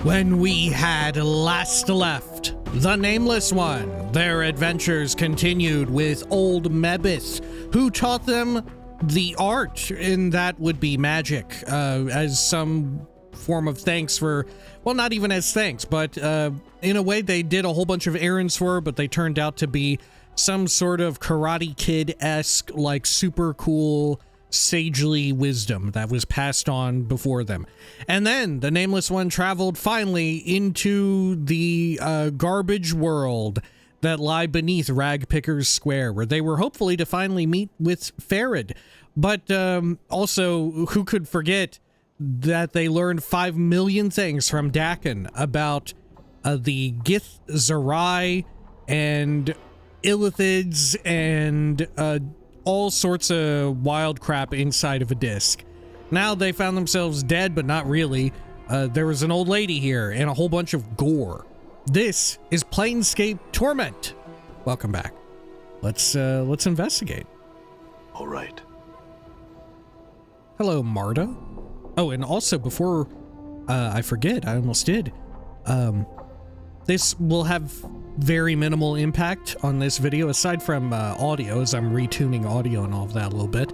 When we had last left the Nameless One, their adventures continued with old Mebith, who taught them the art, and that would be magic, as some form of thanks for, well, not even as thanks, but in a way they did a whole bunch of errands for her, but they turned out to be some sort of Karate Kid-esque, like super cool, sagely wisdom that was passed on before them. And then the Nameless One traveled finally into the garbage world that lie beneath Ragpicker's Square, where they were hopefully to finally meet with Pharod. But also, who could forget that they learned 5 million things from Dakin about the Gith Zerai and Illithids and all sorts of wild crap inside of a disc. Now they found themselves dead, but not really. There was an old lady here and a whole bunch of gore. This is Planescape Torment. Welcome back. Let's investigate. All right. Hello, Marta. Oh, and also before I forget, I almost did. This will have very minimal impact on this video, aside from audio, as I'm retuning audio and all of that a little bit.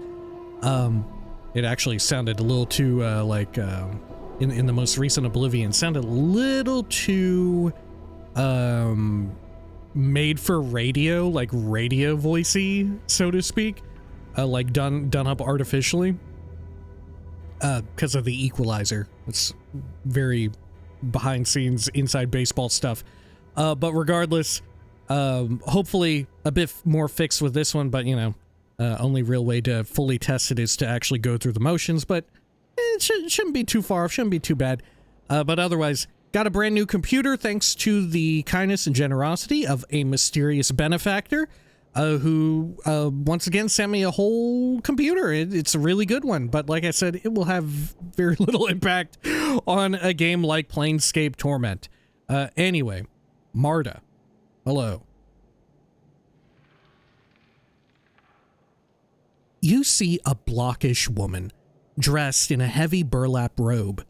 It actually sounded a little too, in the most recent Oblivion, sounded a little too made for radio, like radio voicey, so to speak, like done up artificially, because of the equalizer. It's very behind scenes, inside baseball stuff. But regardless, hopefully a bit more fixed with this one, but you know, only real way to fully test it is to actually go through the motions, but it shouldn't be too far, shouldn't be too bad. But otherwise, got a brand new computer thanks to the kindness and generosity of a mysterious benefactor, who once again sent me a whole computer. It's a really good one, but like I said, it will have very little impact on a game like Planescape Torment. Anyway, Marta, hello. You see a blockish woman, dressed in a heavy burlap robe.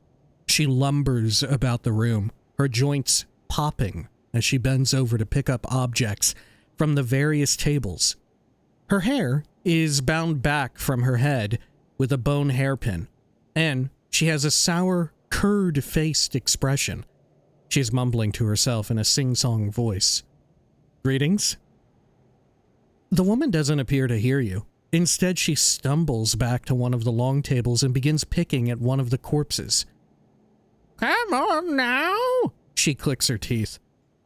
She lumbers about the room, her joints popping as she bends over to pick up objects from the various tables. Her hair is bound back from her head with a bone hairpin, and she has a sour, curd-faced expression. She's mumbling to herself in a sing-song voice. Greetings? The woman doesn't appear to hear you. Instead, she stumbles back to one of the long tables and begins picking at one of the corpses. Come on now, she clicks her teeth.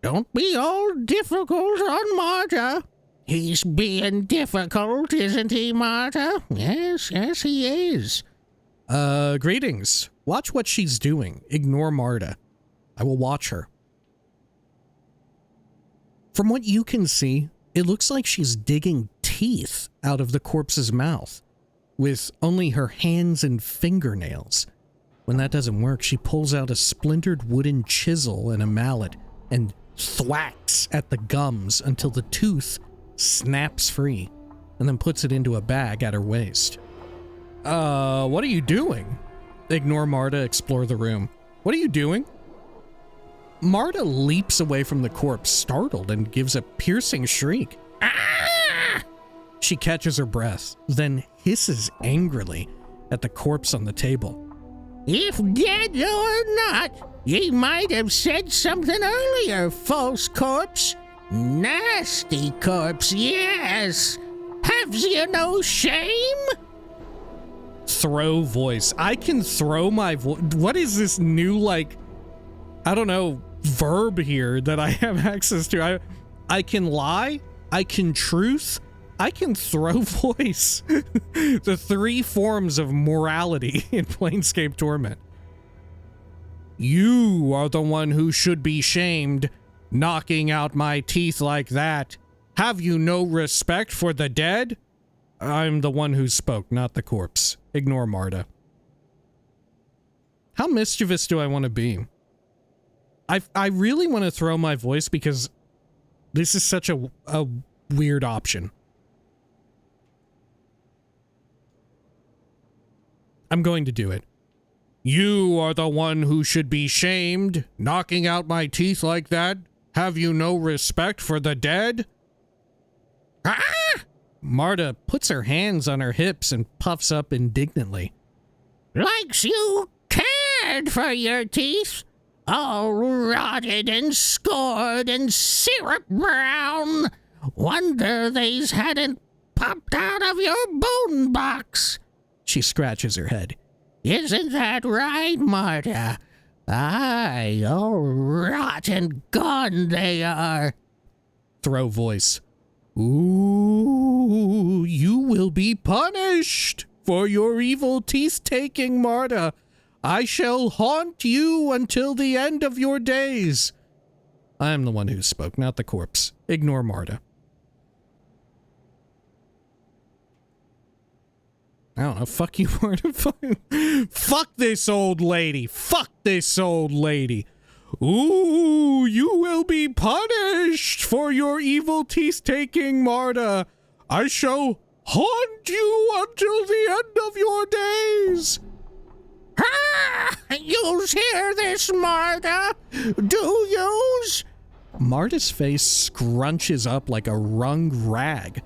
Don't be all difficult on Marta. He's being difficult, isn't he, Marta? Yes, he is. Greetings. Watch what she's doing. Ignore Marta. I will watch her. From what you can see, it looks like she's digging teeth out of the corpse's mouth, with only her hands and fingernails. When that doesn't work, she pulls out a splintered wooden chisel and a mallet and thwacks at the gums until the tooth snaps free, and then puts it into a bag at her waist. What are you doing? Ignore Marta, explore the room. What are you doing? Marta leaps away from the corpse, startled, and gives a piercing shriek. Ah! She catches her breath, then hisses angrily at the corpse on the table. If dead or not, ye might have said something earlier, false corpse. Nasty corpse, yes. Have you no shame? Throw voice. I can throw my voice. What is this new, like, I don't know, verb here that I have access to? I can lie, I can truth, I can throw voice. The 3 forms of morality in Planescape Torment. You are the one who should be shamed, knocking out my teeth like that. Have you no respect for the dead? I'm the one who spoke, not the corpse. Ignore Marta. How mischievous do I want to be? I really want to throw my voice because this is such a weird option. I'm going to do it. You are the one who should be shamed, knocking out my teeth like that. Have you no respect for the dead? Ah! Marta puts her hands on her hips and puffs up indignantly. Likes you cared for your teeth, all rotted and scored and syrup brown. Wonder they's hadn't popped out of your bone box. She scratches her head. Isn't that right, Marta? Aye, all rot and gone they are. Throw voice. Ooh, you will be punished for your evil teeth-taking, Marta. I shall haunt you until the end of your days. I am the one who spoke, not the corpse. Ignore Marta. I don't know, fuck you, Marta. Fuck this old lady. Fuck this old lady. Ooh, you will be punished for your evil teeth-taking, Marta. I shall haunt you until the end of your days. Ah! Yous hear this, Marta? Do yous? Marta's face scrunches up like a wrung rag.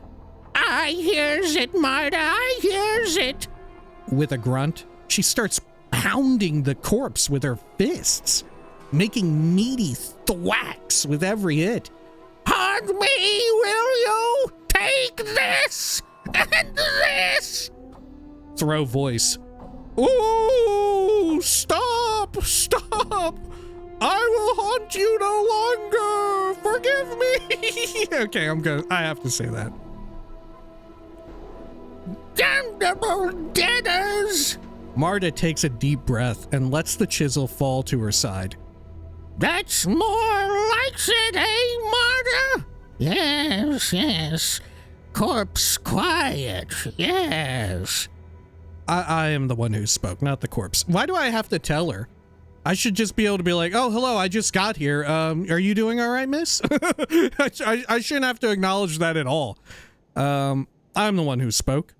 I hears it, Marta, I hears it. With a grunt, she starts pounding the corpse with her fists, making meaty thwacks with every hit. Haunt me, will you? Take this and this. Throw voice. Ooh, stop, stop. I will haunt you no longer. Forgive me. Okay, I have to say that. Damnable deaders! Marta takes a deep breath and lets the chisel fall to her side. That's more like it, eh, Marta? Yes, yes. Corpse quiet, yes. I am the one who spoke, not the corpse. Why do I have to tell her? I should just be able to be like, oh, hello, I just got here. Are you doing all right, miss? I shouldn't have to acknowledge that at all. I'm the one who spoke.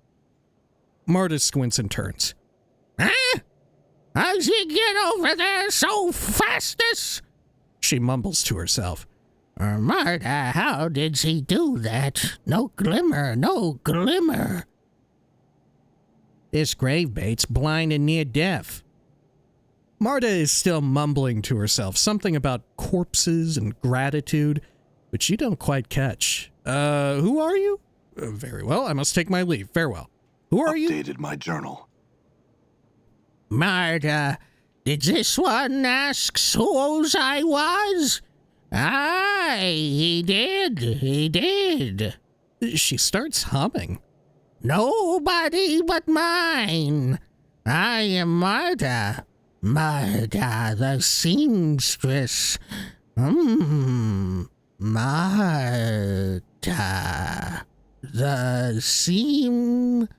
Marta squints and turns. Huh? How'd you get over there so fastest? She mumbles to herself. Marta, how did she do that? No glimmer, no glimmer. This gravebait's blind and near deaf. Marta is still mumbling to herself something about corpses and gratitude, which you don't quite catch. Who are you? Very well, I must take my leave. Farewell. Who are you? Updated my journal. Marta, did this one ask whose I was? Aye, he did. She starts humming. Nobody but mine. I am Marta. Marta, the seamstress. Marta, the seamstress.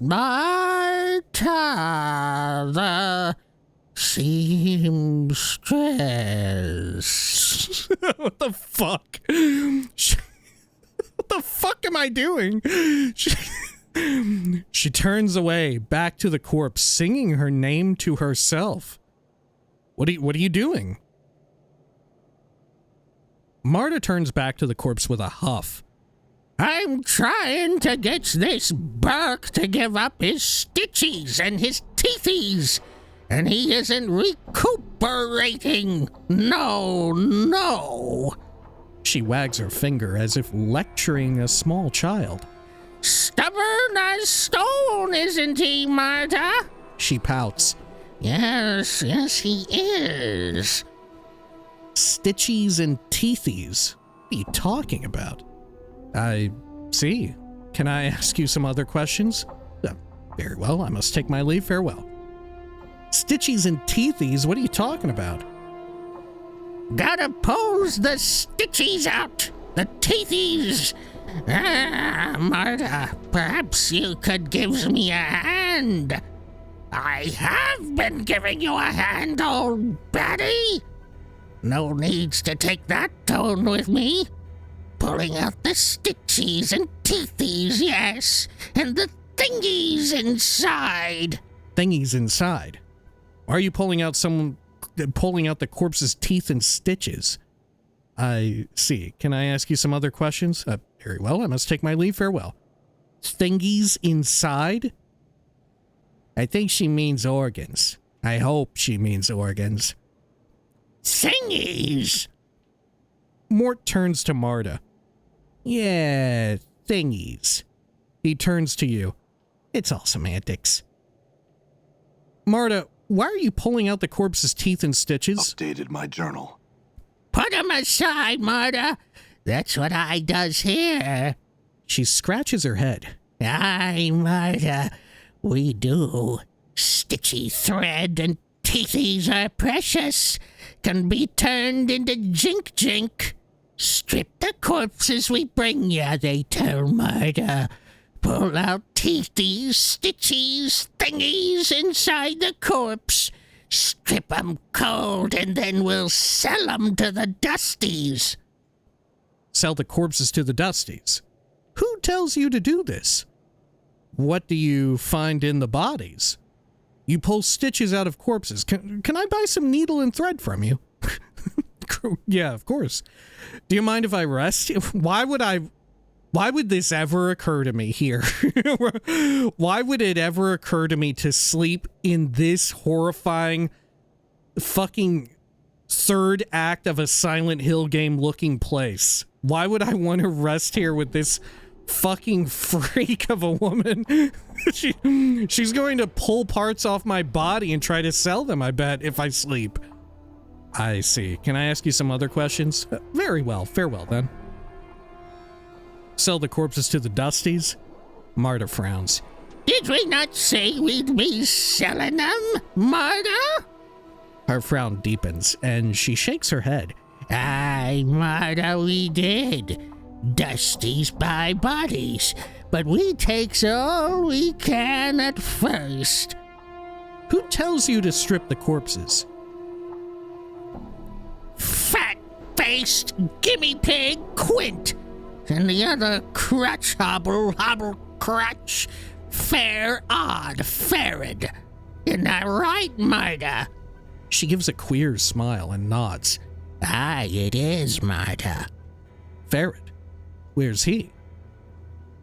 Marta, the seamstress. What the fuck? What the fuck am I doing? She turns away, back to the corpse, singing her name to herself. What are you doing? Marta turns back to the corpse with a huff. I'm trying to get this Burke to give up his stitchies and his teethies, and he isn't recuperating. No. She wags her finger as if lecturing a small child. Stubborn as stone, isn't he, Marta? She pouts. Yes, he is. Stitchies and teethies? What are you talking about? I see. Can I ask you some other questions? Very well, I must take my leave. Farewell. Stitchies and teethies? What are you talking about? Gotta pose the stitchies out. The teethies. Marta, perhaps you could give me a hand. I have been giving you a hand, old baddie. No needs to take that tone with me. Pulling out the stitchies and teethies, yes, and the thingies inside. thingies inside. Why are you pulling out the corpse's teeth and stitches? I see. Can I ask you some other questions? Very well. I must take my leave. Farewell. Thingies inside? I think she means organs. I hope she means organs. Thingies! Mort turns to Marta. Yeah, thingies. He turns to you. It's all semantics. Marta, why are you pulling out the corpse's teeth and stitches? Updated my journal. Put 'em aside, Marta. That's what I does here. She scratches her head. Aye, Marta, we do. Stitchy thread and teethies are precious. Can be turned into jink. Strip the corpses we bring ya, they tell Marta. Pull out teethies, stitchies, thingies inside the corpse. Strip 'em cold and then we'll sell 'em to the dusties. Sell the corpses to the dusties? Who tells you to do this? What do you find in the bodies? You pull stitches out of corpses. Can I buy some needle and thread from you? Yeah, of course. Do you mind if I rest? Why would this ever occur to me here? Why would it ever occur to me to sleep in this horrifying fucking third act of a Silent Hill game looking place? Why would I want to rest here with this fucking freak of a woman? She's going to pull parts off my body and try to sell them, I bet, if I sleep. I see. Can I ask you some other questions? Very well. Farewell, then. Sell the corpses to the dusties? Marta frowns. Did we not say we'd be selling them, Marta? Her frown deepens, and she shakes her head. Aye, Marta, we did. Dusties buy bodies, but we takes all we can at first. Who tells you to strip the corpses? Fat-faced gimme pig Quint, and the other crutch hobble crutch, fair odd Pharod. Isn't that right, Marta? She gives a queer smile and nods. Aye, it is, Marta. Pharod? Where's he?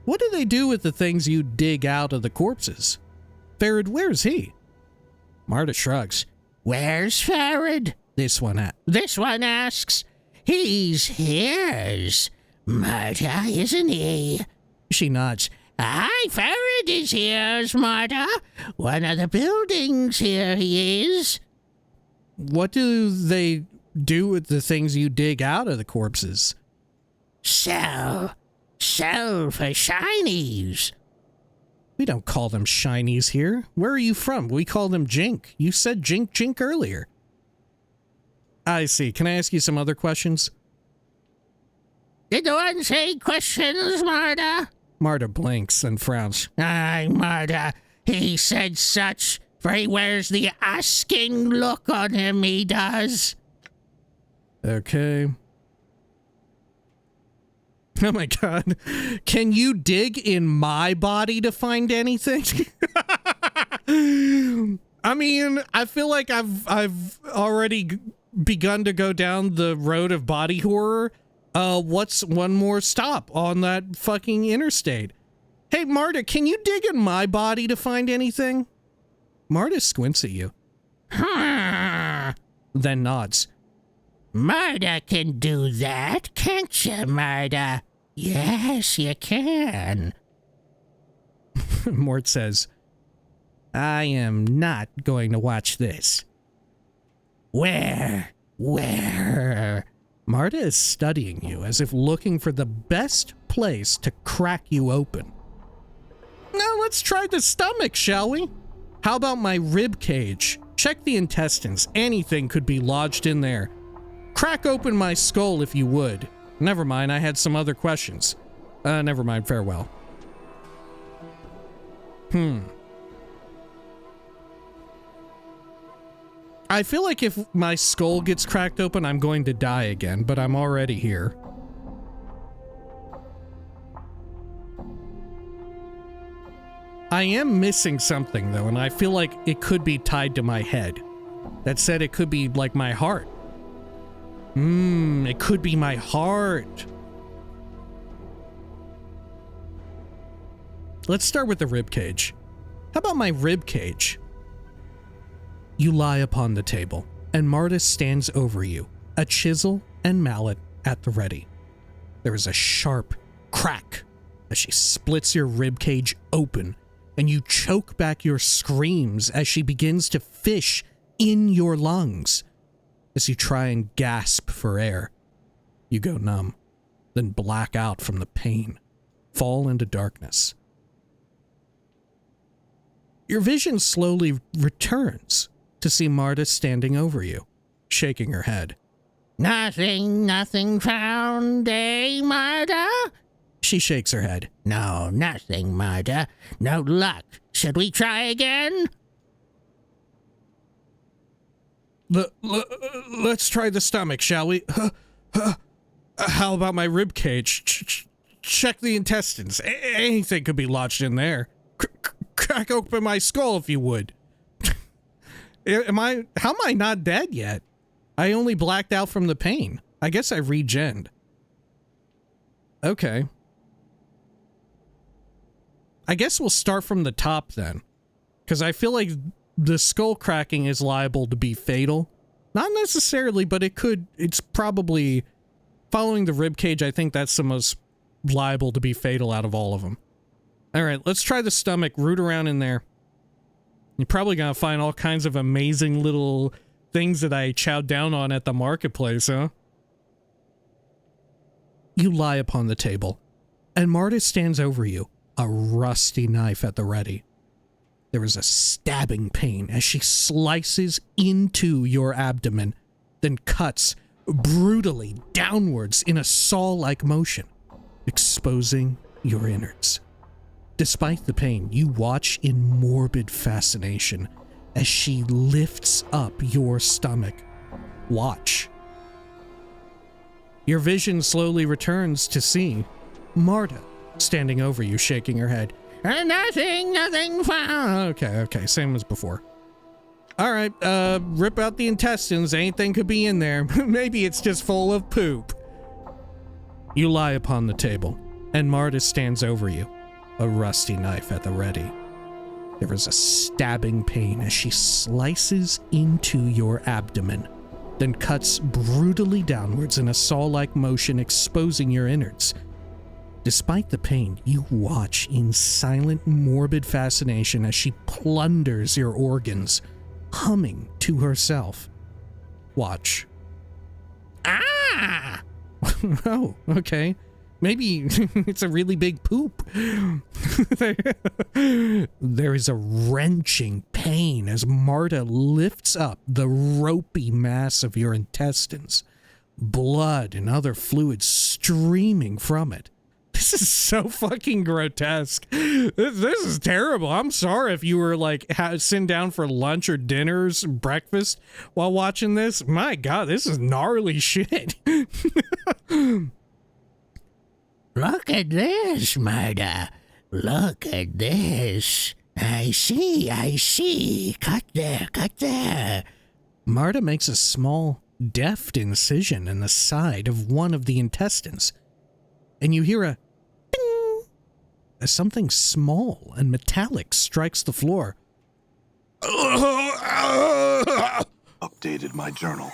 What do they do with the things you dig out of the corpses? Pharod, where's he? Marta shrugs. Where's Pharod? This one asks. He's his, Marta, isn't he? She nods. Aye, Pharod is his, Marta. One of the buildings here he is. What do they do with the things you dig out of the corpses? Sell for shinies. We don't call them shinies here. Where are you from? We call them jink. You said jink earlier. I see. Can I ask you some other questions? Did the one say questions, Marta? Marta blinks and frowns. Aye, Marta. He said such, for he wears the asking look on him, he does. Okay. Oh my god. Can you dig in my body to find anything? I mean, I feel like I've already begun to go down the road of body horror. What's one more stop on that fucking interstate? Hey, Marta, can you dig in my body to find anything? Marta squints at you. Then nods. Marta can do that, can't you, Marta? Yes, you can. Mort says, I am not going to watch this. Where? Marta is studying you as if looking for the best place to crack you open. Now let's try the stomach, shall we? How about my rib cage? Check the intestines. Anything could be lodged in there. Crack open my skull if you would. Never mind, I had some other questions. Never mind, farewell. I feel like if my skull gets cracked open, I'm going to die again, but I'm already here. I am missing something, though, and I feel like it could be tied to my head. That said, it could be like my heart. It could be my heart. Let's start with the rib cage. How about my rib cage? You lie upon the table, and Marta stands over you, a chisel and mallet at the ready. There is a sharp crack as she splits your rib cage open, and you choke back your screams as she begins to fish in your lungs. As you try and gasp for air, you go numb, then black out from the pain, fall into darkness. Your vision slowly returns to see Marta standing over you, shaking her head. Nothing found, eh, Marta? She shakes her head. No, nothing, Marta. No luck. Should we try again? Let's try the stomach, shall we? How about my rib cage? Check the intestines. Anything could be lodged in there. Crack open my skull if you would. How am I not dead yet? I only blacked out from the pain. I guess I regened. Okay. I guess we'll start from the top then. Because I feel like the skull cracking is liable to be fatal. Not necessarily, but it's probably, following the rib cage, I think that's the most liable to be fatal out of all of them. Alright, let's try the stomach, root around in there. You're probably gonna find all kinds of amazing little things that I chowed down on at the marketplace, huh? You lie upon the table, and Marta stands over you, a rusty knife at the ready. There is a stabbing pain as she slices into your abdomen, then cuts brutally downwards in a saw-like motion, exposing your innards. Despite the pain, you watch in morbid fascination as she lifts up your stomach. Watch. Your vision slowly returns to see Marta standing over you, shaking her head. Nothing found. Okay, same as before. Alright, rip out the intestines. Anything could be in there. Maybe it's just full of poop. You lie upon the table, and Marta stands over you, a rusty knife at the ready. There is a stabbing pain as she slices into your abdomen, then cuts brutally downwards in a saw-like motion, exposing your innards. Despite the pain, you watch in silent, morbid fascination as she plunders your organs, humming to herself. Watch. Ah! Oh, okay. Maybe it's a really big poop. There is a wrenching pain as Marta lifts up the ropey mass of your intestines, blood and other fluids streaming from it. This is so fucking grotesque. This is terrible. I'm sorry if you were like sitting down for lunch or dinners, breakfast while watching this. My God, this is gnarly shit. Look at this, Marta. Look at this. I see. Cut there. Marta makes a small, deft incision in the side of one of the intestines, and you hear a ding as something small and metallic strikes the floor. Updated my journal.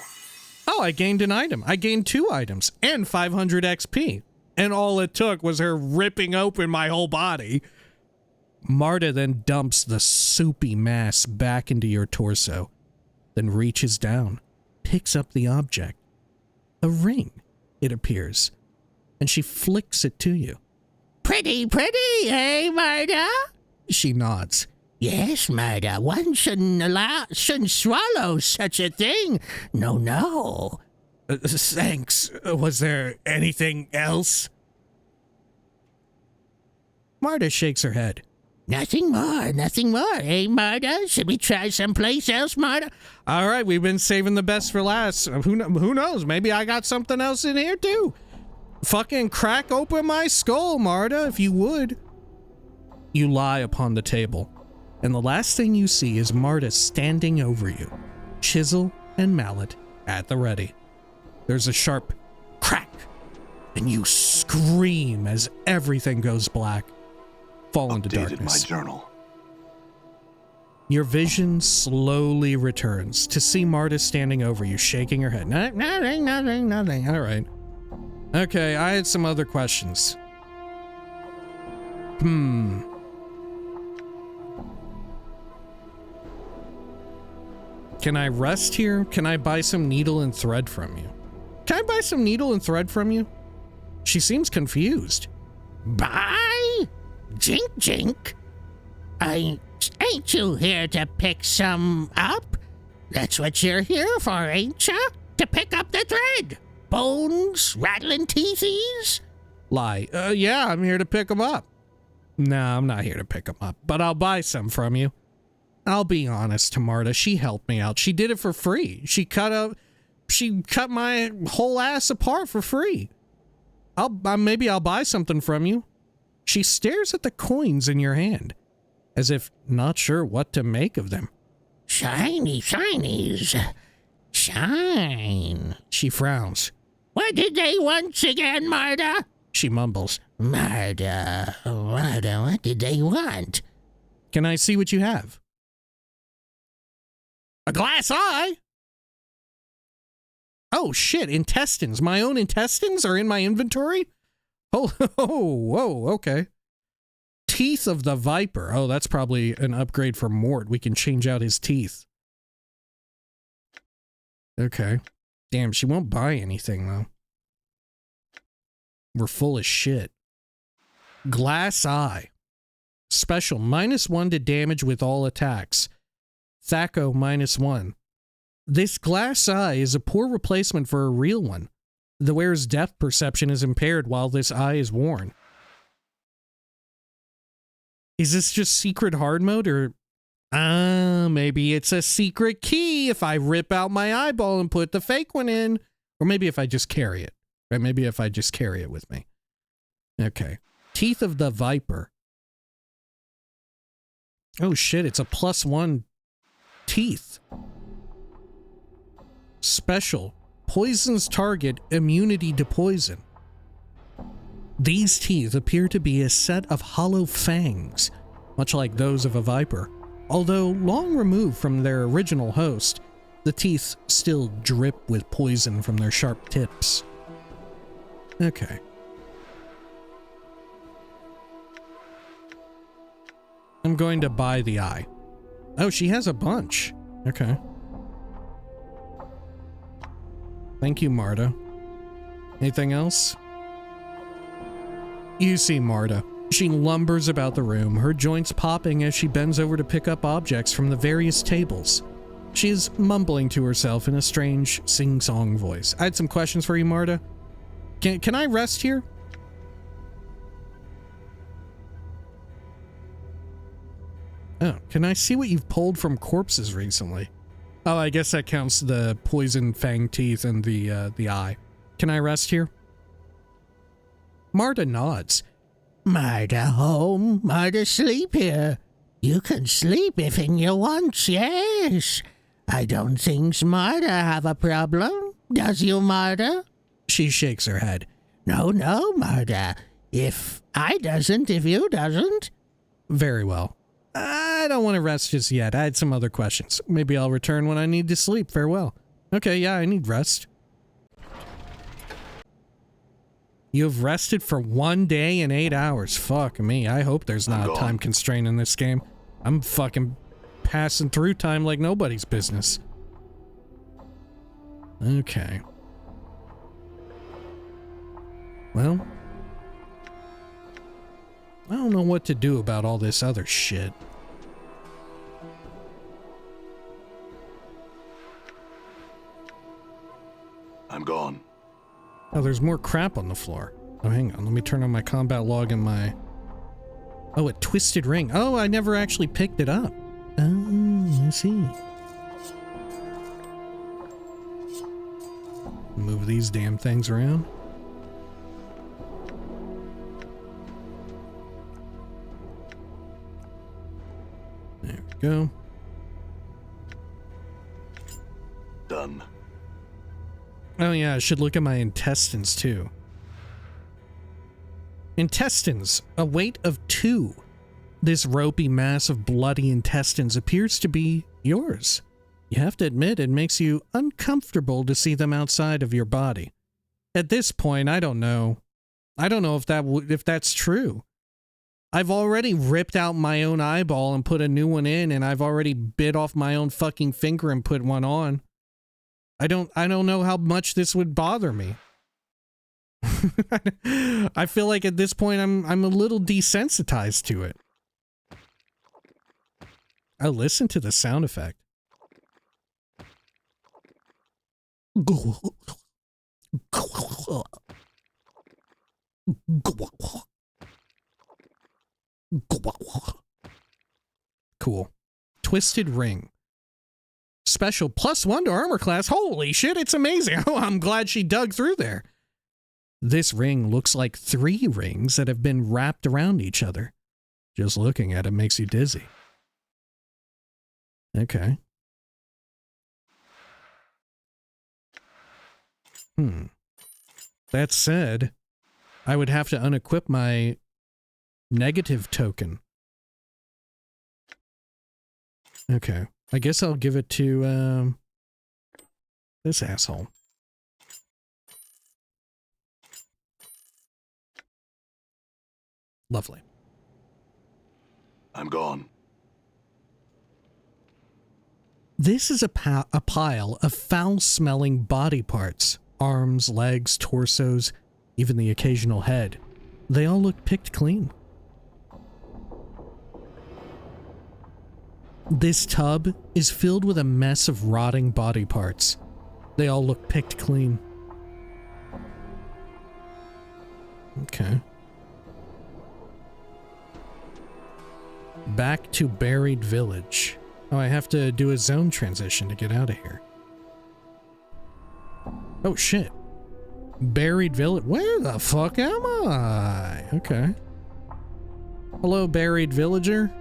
Oh, I gained an item. I gained 2 items and 500 XP. And all it took was her ripping open my whole body. Marta then dumps the soupy mass back into your torso, then reaches down, picks up the object. A ring, it appears, and she flicks it to you. Pretty, eh, Marta? She nods. Yes, Marta. One shouldn't swallow such a thing. No. Thanks. Was there anything else? Marta shakes her head. Nothing more, eh, Marta? Should we try someplace else, Marta? All right, we've been saving the best for last. Who knows? Maybe I got something else in here, too. Fucking crack open my skull, Marta, if you would. You lie upon the table, and the last thing you see is Marta standing over you, chisel and mallet at the ready. There's a sharp crack, and you scream as everything goes black, fall into Updated darkness. my journal. Your vision slowly returns to see Marta standing over you, shaking her head. Nothing. All right. Okay, I had some other questions. Can I rest here? Can I buy some needle and thread from you? Can I buy some needle and thread from you? She seems confused. Buy? Jink? Ain't you here to pick some up? That's what you're here for, ain't ya? To pick up the thread. Bones, rattling teethies. Lie. Yeah, I'm here to pick them up. No, I'm not here to pick them up, but I'll buy some from you. I'll be honest to Marta, she helped me out. She did it for free. She cut my whole ass apart for free. Maybe I'll buy something from you. She stares at the coins in your hand, as if not sure what to make of them. Shinies. Shine. She frowns. What did they want again, Marta? She mumbles. Marta, what did they want? Can I see what you have? A glass eye? Oh shit, intestines. My own intestines are in my inventory? Whoa, okay. Teeth of the Viper. Oh, that's probably an upgrade for Mort. We can change out his teeth. Okay. Damn, she won't buy anything, though. We're full of shit. Glass Eye. Special, -1 to damage with all attacks. Thaco, -1. This glass eye is a poor replacement for a real one. The wearer's depth perception is impaired while this eye is worn. Is this just secret hard mode, or maybe it's a secret key if I rip out my eyeball and put the fake one in, or maybe if I just carry it, right? Maybe if I just carry it with me. Okay. Teeth of the Viper. Oh shit, it's a +1 teeth. Special. Poisons target immunity to poison. These teeth appear to be a set of hollow fangs, much like those of a viper. Although long removed from their original host, the teeth still drip with poison from their sharp tips. Okay. I'm going to buy the eye. Oh, she has a bunch. Okay. Thank you, Marta. Anything else? You see Marta. She lumbers about the room, her joints popping as she bends over to pick up objects from the various tables. She is mumbling to herself in a strange sing-song voice. I had some questions for you, Marta. Can I rest here? Oh, can I see what you've pulled from corpses recently? Oh, I guess that counts the poison fang teeth and the eye. Can I rest here? Marta nods. Marta home, Marta sleep here. You can sleep if you want, yes. I don't think Marta have a problem. Does you, Marta? She shakes her head. No, Marta. If you doesn't. Very well. I don't want to rest just yet. I had some other questions. Maybe I'll return when I need to sleep. Farewell. Okay, yeah, I need rest. You've rested for 1 day and 8 hours. Fuck me. I hope there's not a time constraint in this game. I'm fucking passing through time like nobody's business. Okay. Well, I don't know what to do about all this other shit. I'm gone. Oh, there's more crap on the floor. Oh, hang on. Let me turn on my combat log and my... Oh, a twisted ring. Oh, I never actually picked it up. Oh, I see. Move these damn things around. go. Done. Oh yeah, I should look at my intestines too. Intestines, a weight of 2. This ropey mass of bloody intestines appears to be yours. You have to admit it makes you uncomfortable to see them outside of your body. At this point, I don't know. I don't know if that's true. I've already ripped out my own eyeball and put a new one in, and I've already bit off my own fucking finger and put one on. I don't know how much this would bother me. I feel like at this point I'm a little desensitized to it. I listen to the sound effect. Cool. Twisted ring. Special +1 to armor class. Holy shit, it's amazing. Oh, I'm glad she dug through there. This ring looks like 3 rings that have been wrapped around each other. Just looking at it makes you dizzy. Okay. That said, I would have to unequip my negative token. Okay. I guess I'll give it to, this asshole. Lovely. I'm gone. This is a pile of foul-smelling body parts. Arms, legs, torsos, even the occasional head. They all look picked clean. This tub is filled with a mess of rotting body parts. They all look picked clean. Okay. Back to Buried Village. Oh, I have to do a zone transition to get out of here. Oh, shit. Buried Village. Where the fuck am I? Okay. Hello, buried villager.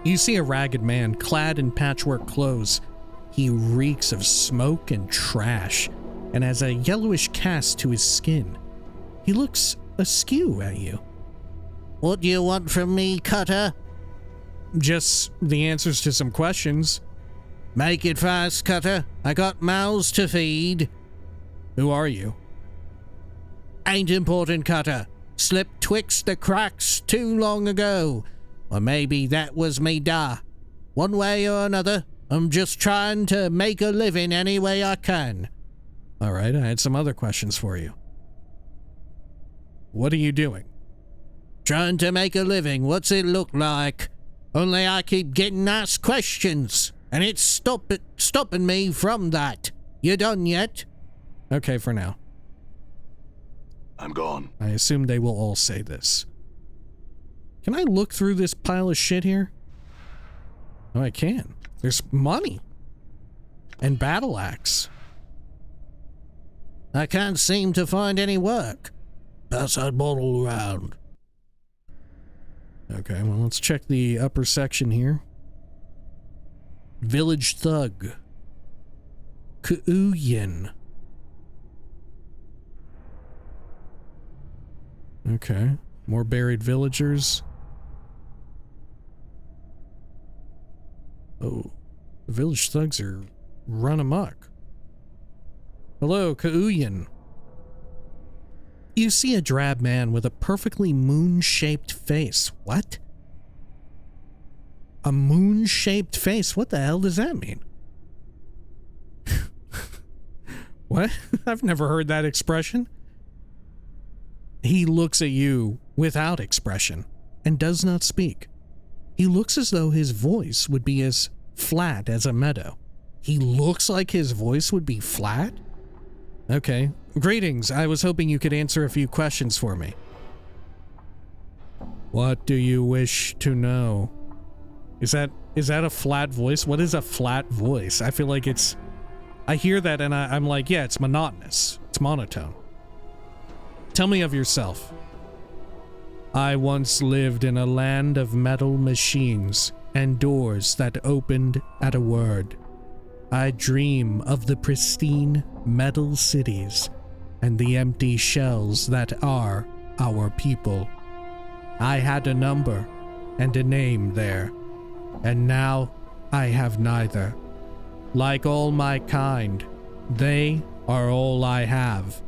You see a ragged man clad in patchwork clothes. He reeks of smoke and trash and has a yellowish cast to his skin. He looks askew at you. What do you want from me, Cutter? Just the answers to some questions. Make it fast, Cutter. I got mouths to feed. Who are you? Ain't important, Cutter. Slipped twixt the cracks too long ago. Or maybe that was me da. One way or another, I'm just trying to make a living any way I can. All right, I had some other questions for you. What are you doing? Trying to make a living. What's it look like? Only I keep getting asked questions, and it's stopping me from that. You done yet? Okay, for now. I'm gone. I assume they will all say this. Can I look through this pile of shit here? Oh, I can. There's money. And battle axe. I can't seem to find any work. Pass that bottle around. Okay, well, let's check the upper section here. Village Thug. Kuuyin. Okay, more buried villagers. Oh, the village thugs are run amok. Hello, Kuuyin. You see a drab man with a perfectly moon-shaped face. What? A moon-shaped face? What the hell does that mean? What? I've never heard that expression. He looks at you without expression and does not speak. He looks as though his voice would be as flat as a meadow. He looks like his voice would be flat? Okay. Greetings. I was hoping you could answer a few questions for me. What do you wish to know? Is that a flat voice? What is a flat voice? I feel like it's... I hear that and I'm like, yeah, it's monotonous. It's monotone. Tell me of yourself. I once lived in a land of metal machines and doors that opened at a word. I dream of the pristine metal cities and the empty shells that are our people. I had a number and a name there, and now I have neither. Like all my kind, they are all I have.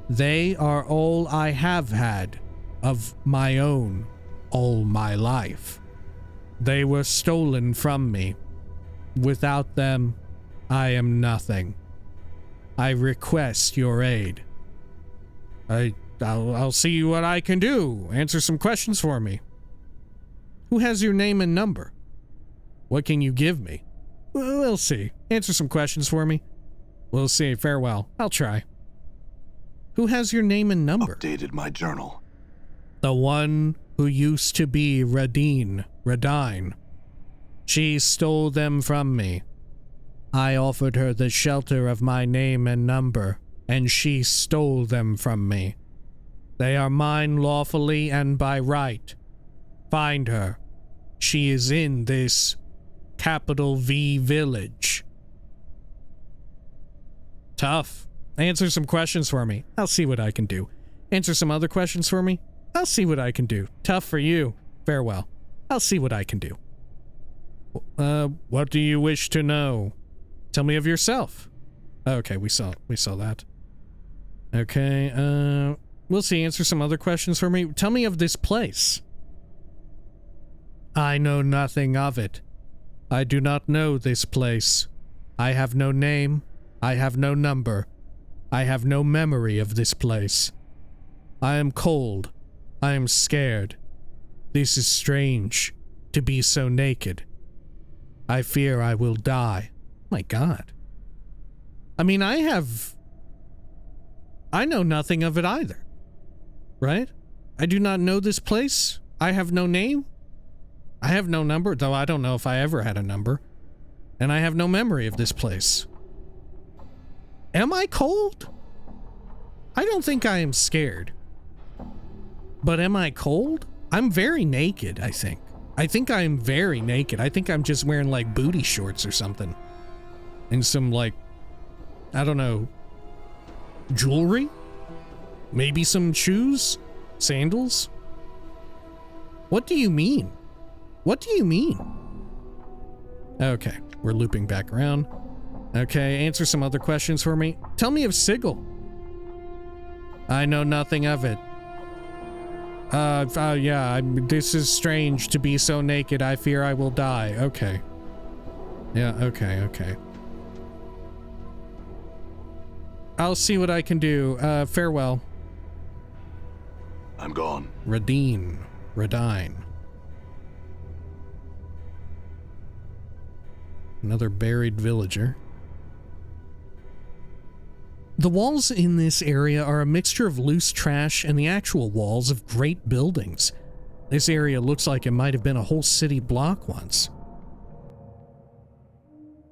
They are all I have had of my own all my life. They were stolen from me. Without them, I am nothing. I request your aid. I'll see what I can do. Answer some questions for me. Who has your name and number? What can you give me? We'll see. Answer some questions for me. We'll see. Farewell. I'll try. Who has your name and number? Updated my journal. The one who used to be Radine. She stole them from me. I offered her the shelter of my name and number, and she stole them from me. They are mine lawfully and by right. Find her. She is in this capital V village. Tough. Answer some questions for me. I'll see what I can do. Answer some other questions for me. I'll see what I can do. Tough for you. Farewell. I'll see what I can do. What do you wish to know? Tell me of yourself. Okay, we saw that. Okay, we'll see. Answer some other questions for me. Tell me of this place. I know nothing of it. I do not know this place. I have no name. I have no number. I have no memory of this place. I am cold. I am scared. This is strange, to be so naked. I fear I will die. My God. I mean, I know nothing of it either. Right? I do not know this place. I have no name. I have no number, though I don't know if I ever had a number. And I have no memory of this place. Am I cold? I don't think I am scared. But am I cold? I'm very naked, I think. I think I'm very naked. I think I'm just wearing like booty shorts or something. And some like, I don't know, jewelry? Maybe some shoes? Sandals? What do you mean? What do you mean? Okay, we're looping back around. Okay, answer some other questions for me. Tell me of Sigil. I know nothing of it. Yeah, this is strange to be so naked. I fear I will die. Okay. Yeah, okay. I'll see what I can do. Farewell. I'm gone. Radine. Another buried villager. The walls in this area are a mixture of loose trash and the actual walls of great buildings. This area looks like it might have been a whole city block once.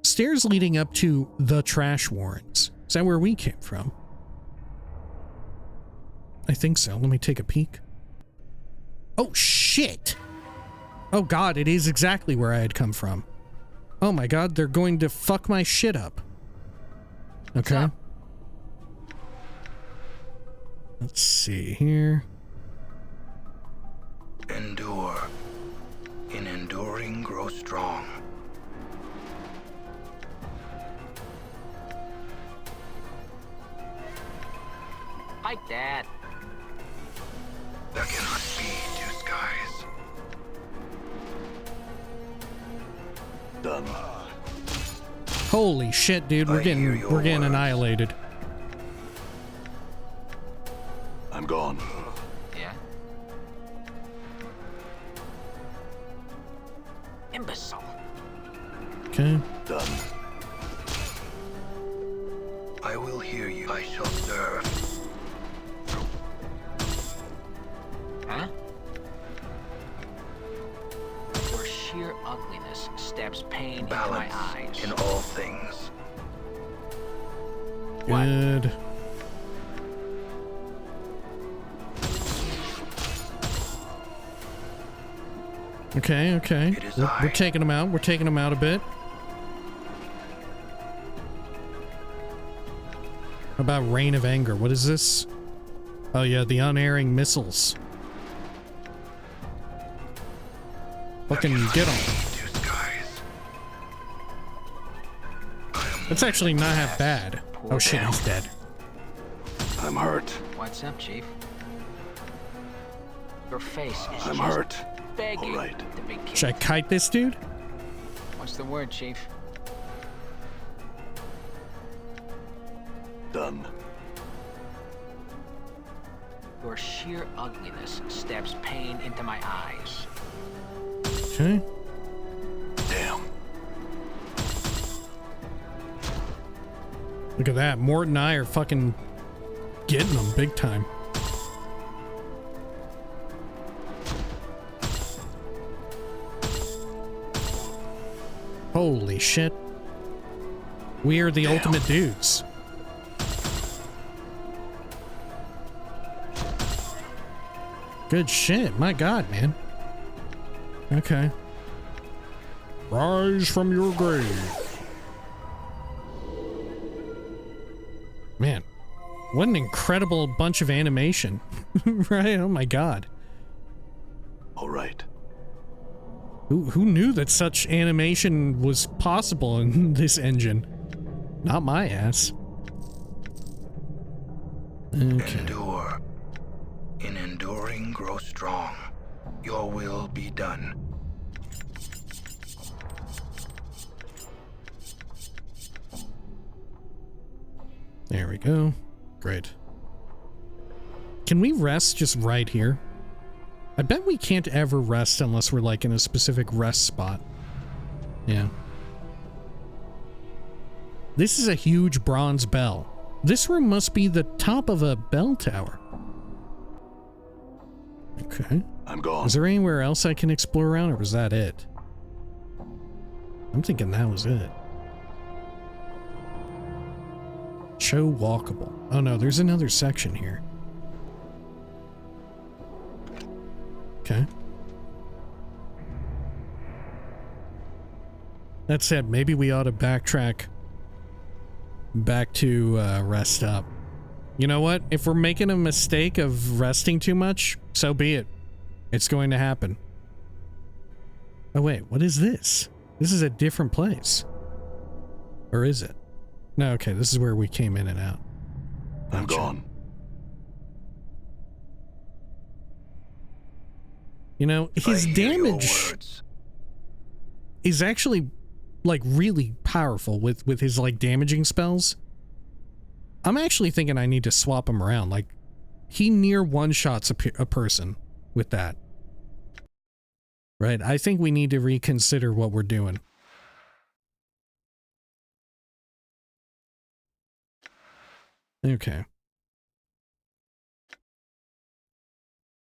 Stairs leading up to the trash warrens. Is that where we came from? I think so. Let me take a peek. Oh, shit! Oh god, it is exactly where I had come from. Oh my god, they're going to fuck my shit up. Okay. Let's see here. Endure. In enduring, grow strong. Like that. There cannot be two skies. Done. Holy shit, dude, we're getting annihilated. I'm gone. Yeah? Imbecile. Okay. Done. I will hear you. I shall serve. Huh? Your sheer ugliness stabs pain into my Balance eyes. in all things. Good. Okay, okay. It is We're taking them out. We're taking them out a bit. How about Rain of Anger? What is this? Oh yeah, the unerring missiles. Fucking get them. That's actually not half bad. Oh shit, he's dead. I'm hurt. What's up, Chief? Your face is I'm just hurt. begging All right. to be killed. Should I kite this dude? What's the word, Chief? Done. Your sheer ugliness stabs pain into my eyes. Okay. Damn. Look at that. Mort and I are fucking getting them big time. Holy shit. We are the ultimate dudes. Good shit. My God, man. Okay. Rise from your grave. Man, what an incredible bunch of animation. Right? Oh my God. All right. Who knew that such animation was possible in this engine? Not my ass. Okay. Endure. In enduring, grow strong. Your will be done. There we go. Great. Can we rest just right here? I bet we can't ever rest unless we're like in a specific rest spot. Yeah. This is a huge bronze bell. This room must be the top of a bell tower. Okay. I'm gone. Is there anywhere else I can explore around, or was that it? I'm thinking that was it. Show walkable. Oh no, there's another section here. Okay. That said, maybe we ought to backtrack back to rest up. You know what? If we're making a mistake of resting too much, so be it. It's going to happen. Oh wait, what is this? This is a different place. Or is it? No, okay, this is where we came in and out. I'm Gotcha. gone. You know, his I hear your damage words. is actually like really powerful with his like damaging spells. I'm actually thinking I need to swap him around. Like, he near one-shots a person with that. Right? I think we need to reconsider what we're doing. Okay.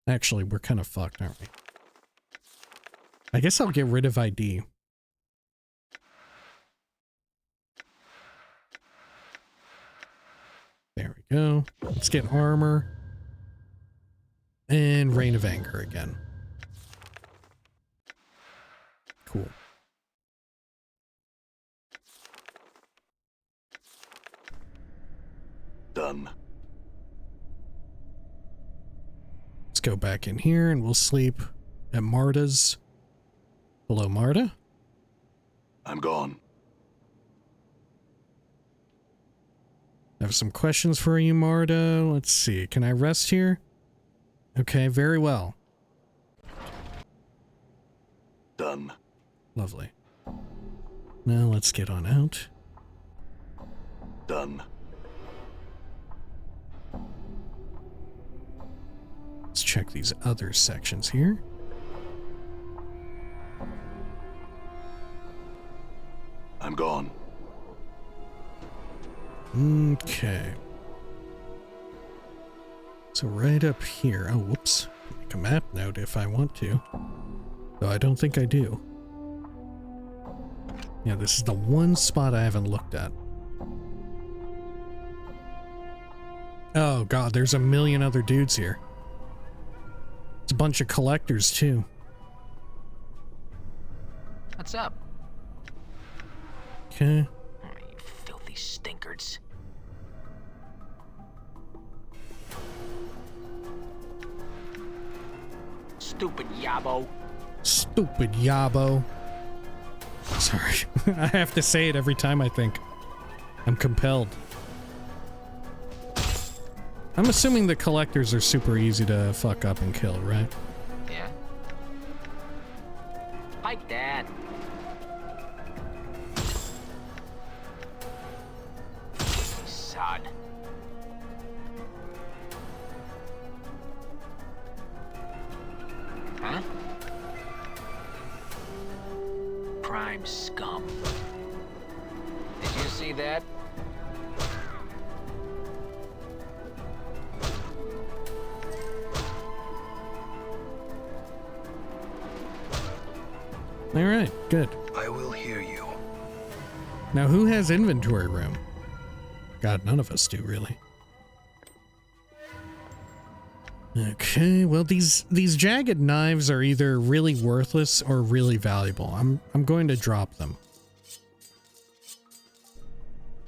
Actually, we're kind of fucked, aren't we? I guess I'll get rid of ID. There we go. Let's get armor. And Rain of Anger again. Cool. Done. Let's go back in here and we'll sleep at Marta's. Hello, Marta. I'm gone. I have some questions for you, Marta. Let's see. Can I rest here? Okay, very well. Done. Lovely. Now let's get on out. Done. Let's check these other sections here. I'm gone. Okay. So right up here. Oh, whoops. Make a map note if I want to. Though I don't think I do. Yeah, this is the one spot I haven't looked at. Oh god, there's a million other dudes here. It's a bunch of collectors too. What's up? Okay. Oh, you filthy stinkards. Stupid yabo. Stupid yabo. Sorry. I have to say it every time, I think. I'm compelled. I'm assuming the collectors are super easy to fuck up and kill, right? Yeah? Like that. Sod. Huh? Prime scum. Did you see that? All right, good. I will hear you. Now, who has inventory room? God, none of us do, really. Okay, well, these jagged knives are either really worthless or really valuable. I'm going to drop them.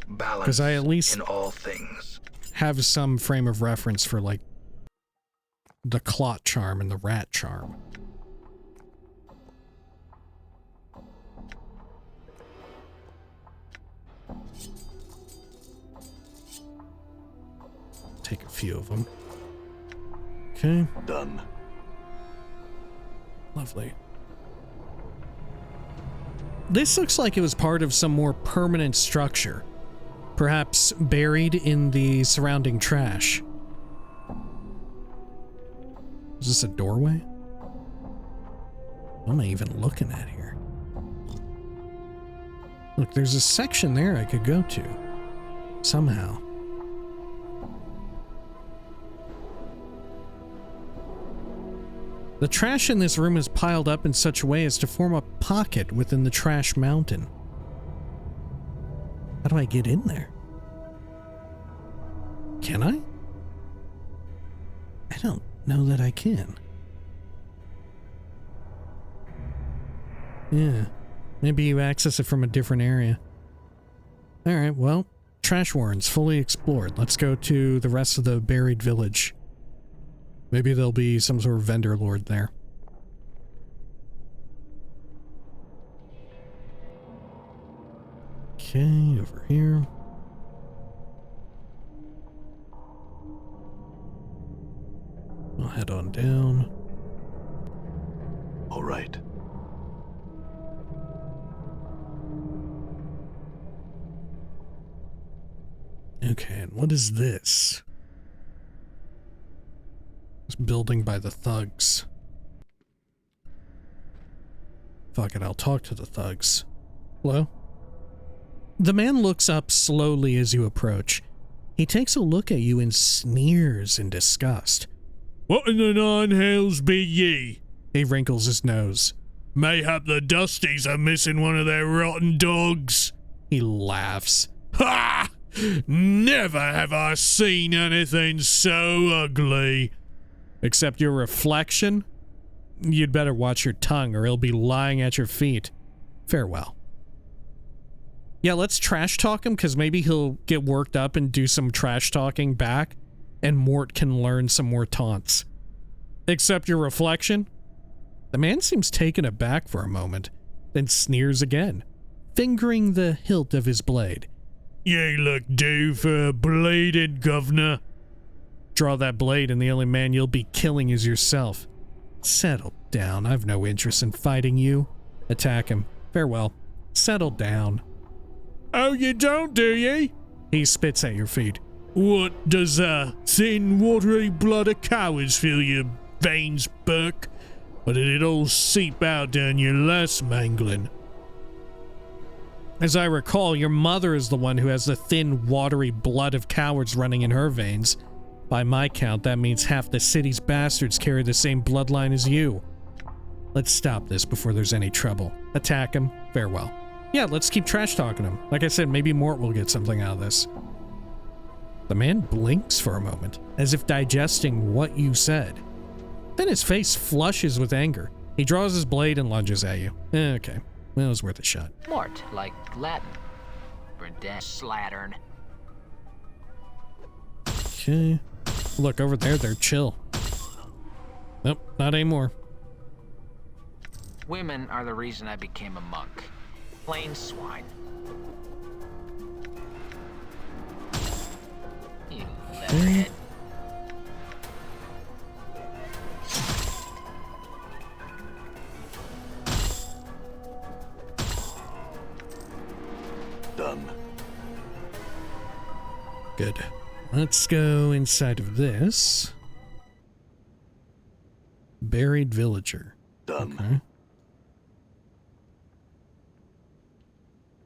Balance 'Cause I at least in all things. have some frame of reference for, like, the clot charm and the rat charm. Take a few of them. Okay. Done. Lovely. This looks like it was part of some more permanent structure. Perhaps buried in the surrounding trash. Is this a doorway? What am I even looking at here? Look, there's a section there I could go to. Somehow. The trash in this room is piled up in such a way as to form a pocket within the trash mountain. How do I get in there? Can I? I don't know that I can. Yeah, maybe you access it from a different area. Alright, well, trash warrens fully explored. Let's go to the rest of the buried village. Maybe there'll be some sort of vendor lord there. Okay, over here. I'll head on down. All right. Okay, and what is this? This building by the thugs. Fuck it, I'll talk to the thugs. Hello? The man looks up slowly as you approach. He takes a look at you and sneers in disgust. What in the nine hells be ye? He wrinkles his nose. Mayhap the Dusties are missing one of their rotten dogs. He laughs. Ha! Never have I seen anything so ugly. Except your reflection? You'd better watch your tongue or he'll be lying at your feet. Farewell. Yeah, let's trash talk him, because maybe he'll get worked up and do some trash talking back, and Mort can learn some more taunts. Except your reflection? The man seems taken aback for a moment, then sneers again, fingering the hilt of his blade. Ye look due for a bleeding, governor. Draw that blade and the only man you'll be killing is yourself. Settle down, I've no interest in fighting you. Attack him. Farewell. Settle down. Oh, you don't, do ye? He spits at your feet. What does thin, watery blood of cowards fill your veins, Burke? Or did it all seep out down your last mangling? As I recall, your mother is the one who has the thin, watery blood of cowards running in her veins. By my count, that means half the city's bastards carry the same bloodline as you. Let's stop this before there's any trouble. Attack him. Farewell. Yeah, let's keep trash talking him. Like I said, maybe Mort will get something out of this. The man blinks for a moment, as if digesting what you said. Then his face flushes with anger. He draws his blade and lunges at you. Okay. Well, it was worth a shot. Mort, like Latin. For death. Slattern. Okay. Look, over there, they're chill. Nope, not anymore. Women are the reason I became a monk. Plain swine. You leatherhead. Done. Good. Let's go inside of this. Buried villager. Done. Okay.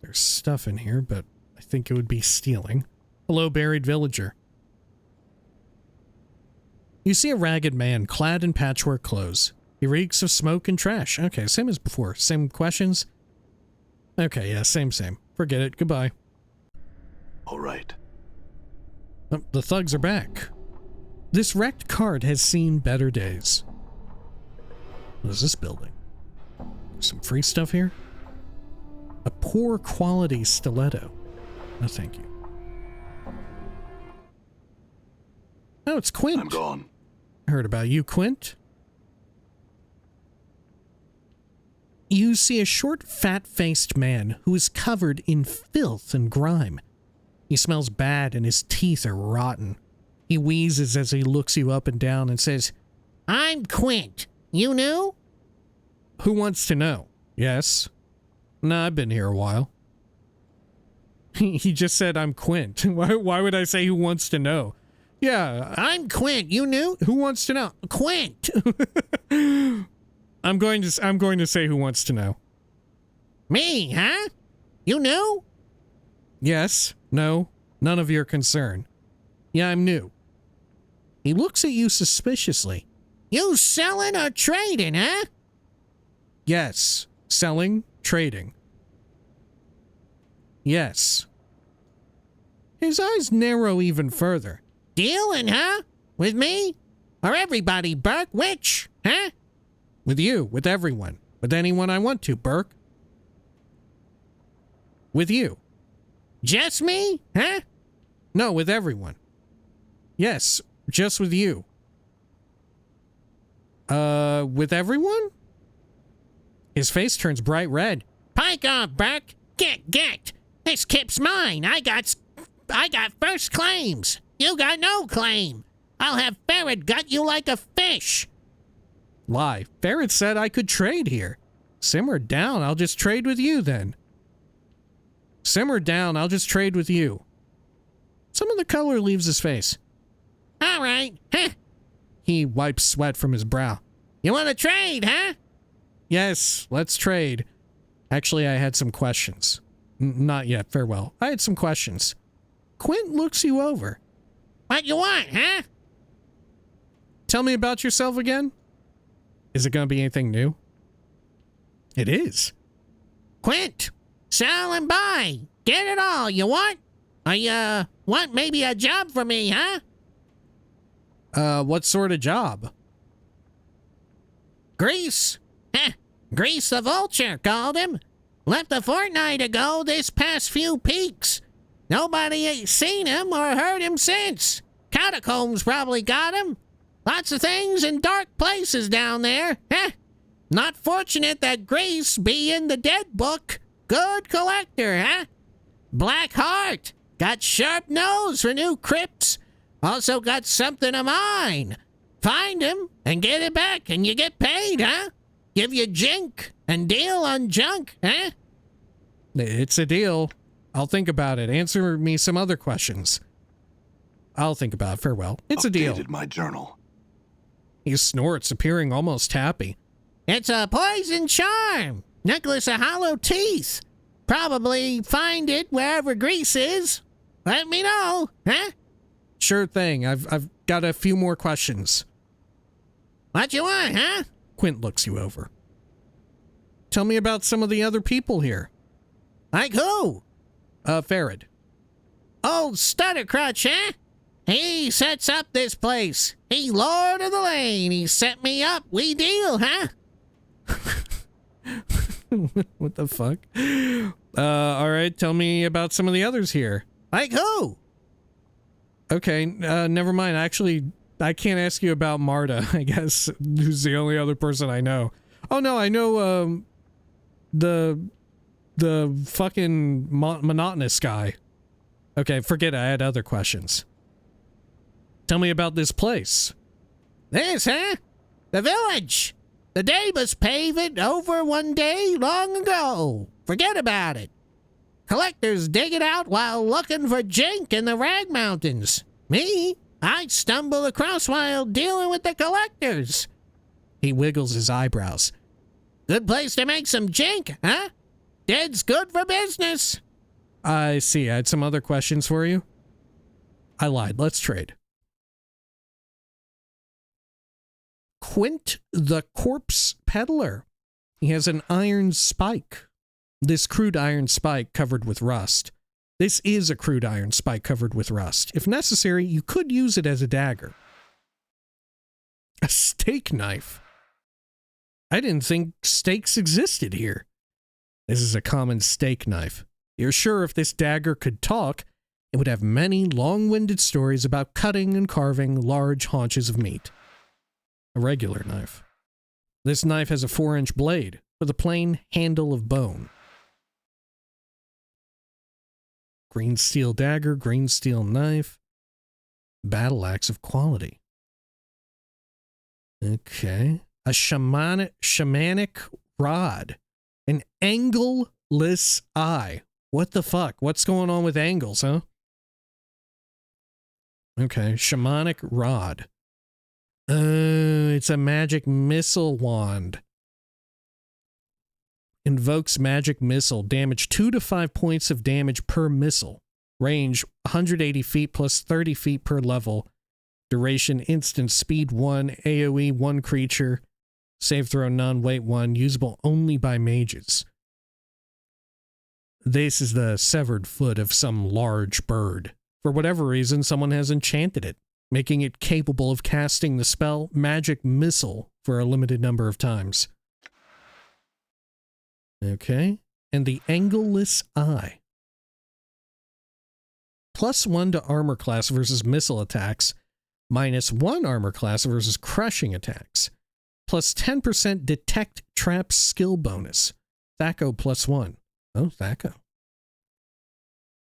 There's stuff in here, but I think it would be stealing. Hello, buried villager. You see a ragged man clad in patchwork clothes. He reeks of smoke and trash. Okay, same as before. Same questions? Okay, yeah, same. Forget it. Goodbye. All right. Oh, the thugs are back. This wrecked cart has seen better days. What is this building? Some free stuff here? A poor quality stiletto. No, thank you. Oh, it's Quint. I'm gone. Heard about you, Quint. You see a short, fat-faced man who is covered in filth and grime. He smells bad and his teeth are rotten. He wheezes as he looks you up and down and says, I'm Quint. You knew? Who wants to know? Yes. Nah, I've been here a while. He just said I'm Quint. Why would I say who wants to know? Yeah, I'm Quint. You knew? who wants to know? Quint. I'm going to say who wants to know. Me, huh? You knew? Yes, no, none of your concern. Yeah, I'm new. He looks at you suspiciously. You selling or trading, huh? Yes, selling, trading. Yes. His eyes narrow even further. Dealing, huh? With me? Or everybody, Burke? Which? Huh? With you, with everyone, with anyone I want to, Burke. With you. Just me? Huh? No, with everyone. Yes, just with you. With everyone? His face turns bright red. Pike off, Burke. Get. This kip's mine. I got first claims. You got no claim. I'll have Pharod gut you like a fish. Lie. Pharod said I could trade here. Simmer down, I'll just trade with you then. Simmer down, I'll just trade with you. Some of the color leaves his face. All right. Huh? He wipes sweat from his brow. You want to trade, huh? Yes, let's trade. Actually, I had some questions. Not yet, farewell. I had some questions. Quint looks you over. What you want, huh? Tell me about yourself again. Is it going to be anything new? It is. Quint, sell and buy. Get it all. You want? I, want maybe a job for me, huh? What sort of job? Grease. Heh. Grease the Vulture, called him. Left a fortnight ago this past few peaks. Nobody ain't seen him or heard him since. Catacombs probably got him. Lots of things in dark places down there. Heh. Not fortunate that Grease be in the dead book. Good collector, huh? Black heart. Got sharp nose for new crypts. Also got something of mine. Find him and get it back and you get paid, huh? Give you jink and deal on junk, huh? It's a deal. I'll think about it. Answer me some other questions. I'll think about it. Farewell. It's a deal. Updated my journal. He snorts, appearing almost happy. It's a poison charm. Necklace of hollow teeth. Probably find it wherever Grease is. Let me know, huh? Sure thing. I've got a few more questions. What you want, huh? Quint looks you over. Tell me about some of the other people here. Like who? Pharod. Old Stuttercrutch, huh? He sets up this place. He Lord of the Lane. He set me up. We deal, huh? What the fuck? All right, tell me about some of the others here. Like who? Okay, never mind. Actually, I can't ask you about Marta, I guess, who's the only other person I know. Oh no, I know, the fucking monotonous guy. Okay, forget it. I had other questions. Tell me about this place. This, huh? The village. The neighbors paved it over one day long ago. Forget about it. Collectors dig it out while looking for Jink in the Rag Mountains. Me, I stumble across while dealing with the collectors. He wiggles his eyebrows. Good place to make some Jink, huh? Dead's good for business. I see. I had some other questions for you. I lied. Let's trade. Quint the Corpse Peddler. He has an iron spike. This crude iron spike covered with rust. This is a crude iron spike covered with rust. If necessary, you could use it as a dagger. A steak knife. I didn't think steaks existed here. This is a common steak knife. You're sure if this dagger could talk, it would have many long-winded stories about cutting and carving large haunches of meat. A regular knife. This knife has a 4-inch blade with a plain handle of bone. Green steel dagger, green steel knife. Battle axe of quality. Okay. A shamanic rod. An angleless eye. What the fuck? What's going on with angles, huh? Okay, shamanic rod. It's a magic missile wand. Invokes magic missile. Damage 2 to 5 points of damage per missile. Range 180 feet plus 30 feet per level. Duration instant. Speed 1. AoE 1 creature. Save throw non-weight 1. Usable only by mages. This is the severed foot of some large bird. For whatever reason, someone has enchanted it, making it capable of casting the spell Magic Missile for a limited number of times. Okay, and the Angleless Eye. +1 to armor class versus missile attacks, -1 armor class versus crushing attacks, plus 10% detect traps skill bonus. Thaco +1. Oh, Thaco.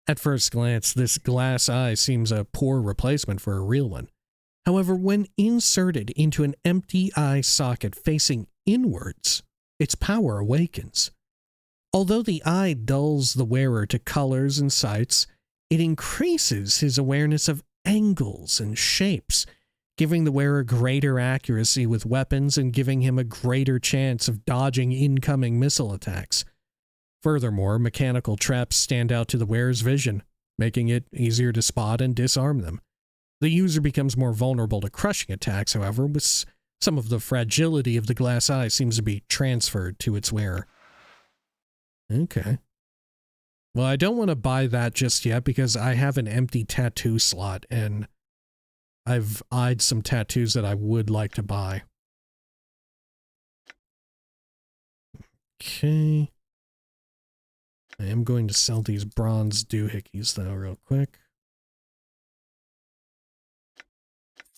At first glance, this glass eye seems a poor replacement for a real one. However, when inserted into an empty eye socket facing inwards, its power awakens. Although the eye dulls the wearer to colors and sights, it increases his awareness of angles and shapes, giving the wearer greater accuracy with weapons and giving him a greater chance of dodging incoming missile attacks. Furthermore, mechanical traps stand out to the wearer's vision, making it easier to spot and disarm them. The user becomes more vulnerable to crushing attacks, however, with some of the fragility of the glass eye seems to be transferred to its wearer. Okay. Well, I don't want to buy that just yet because I have an empty tattoo slot and I've eyed some tattoos that I would like to buy. Okay. I am going to sell these bronze doohickeys though real quick.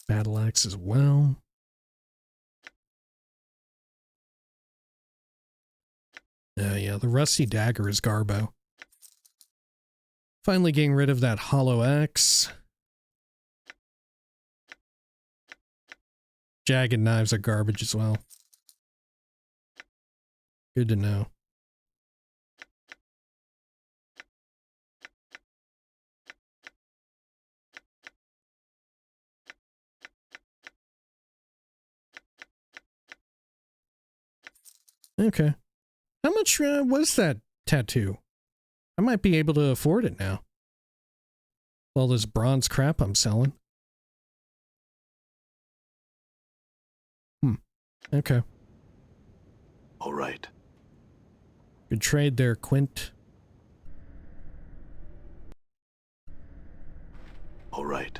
Battle axe as well. Yeah, the rusty dagger is garbo. Finally getting rid of that hollow axe. Jagged knives are garbage as well. Good to know. Okay. How much was that tattoo? I might be able to afford it now. All this bronze crap I'm selling. Okay. All right. Good trade there, Quint. All right.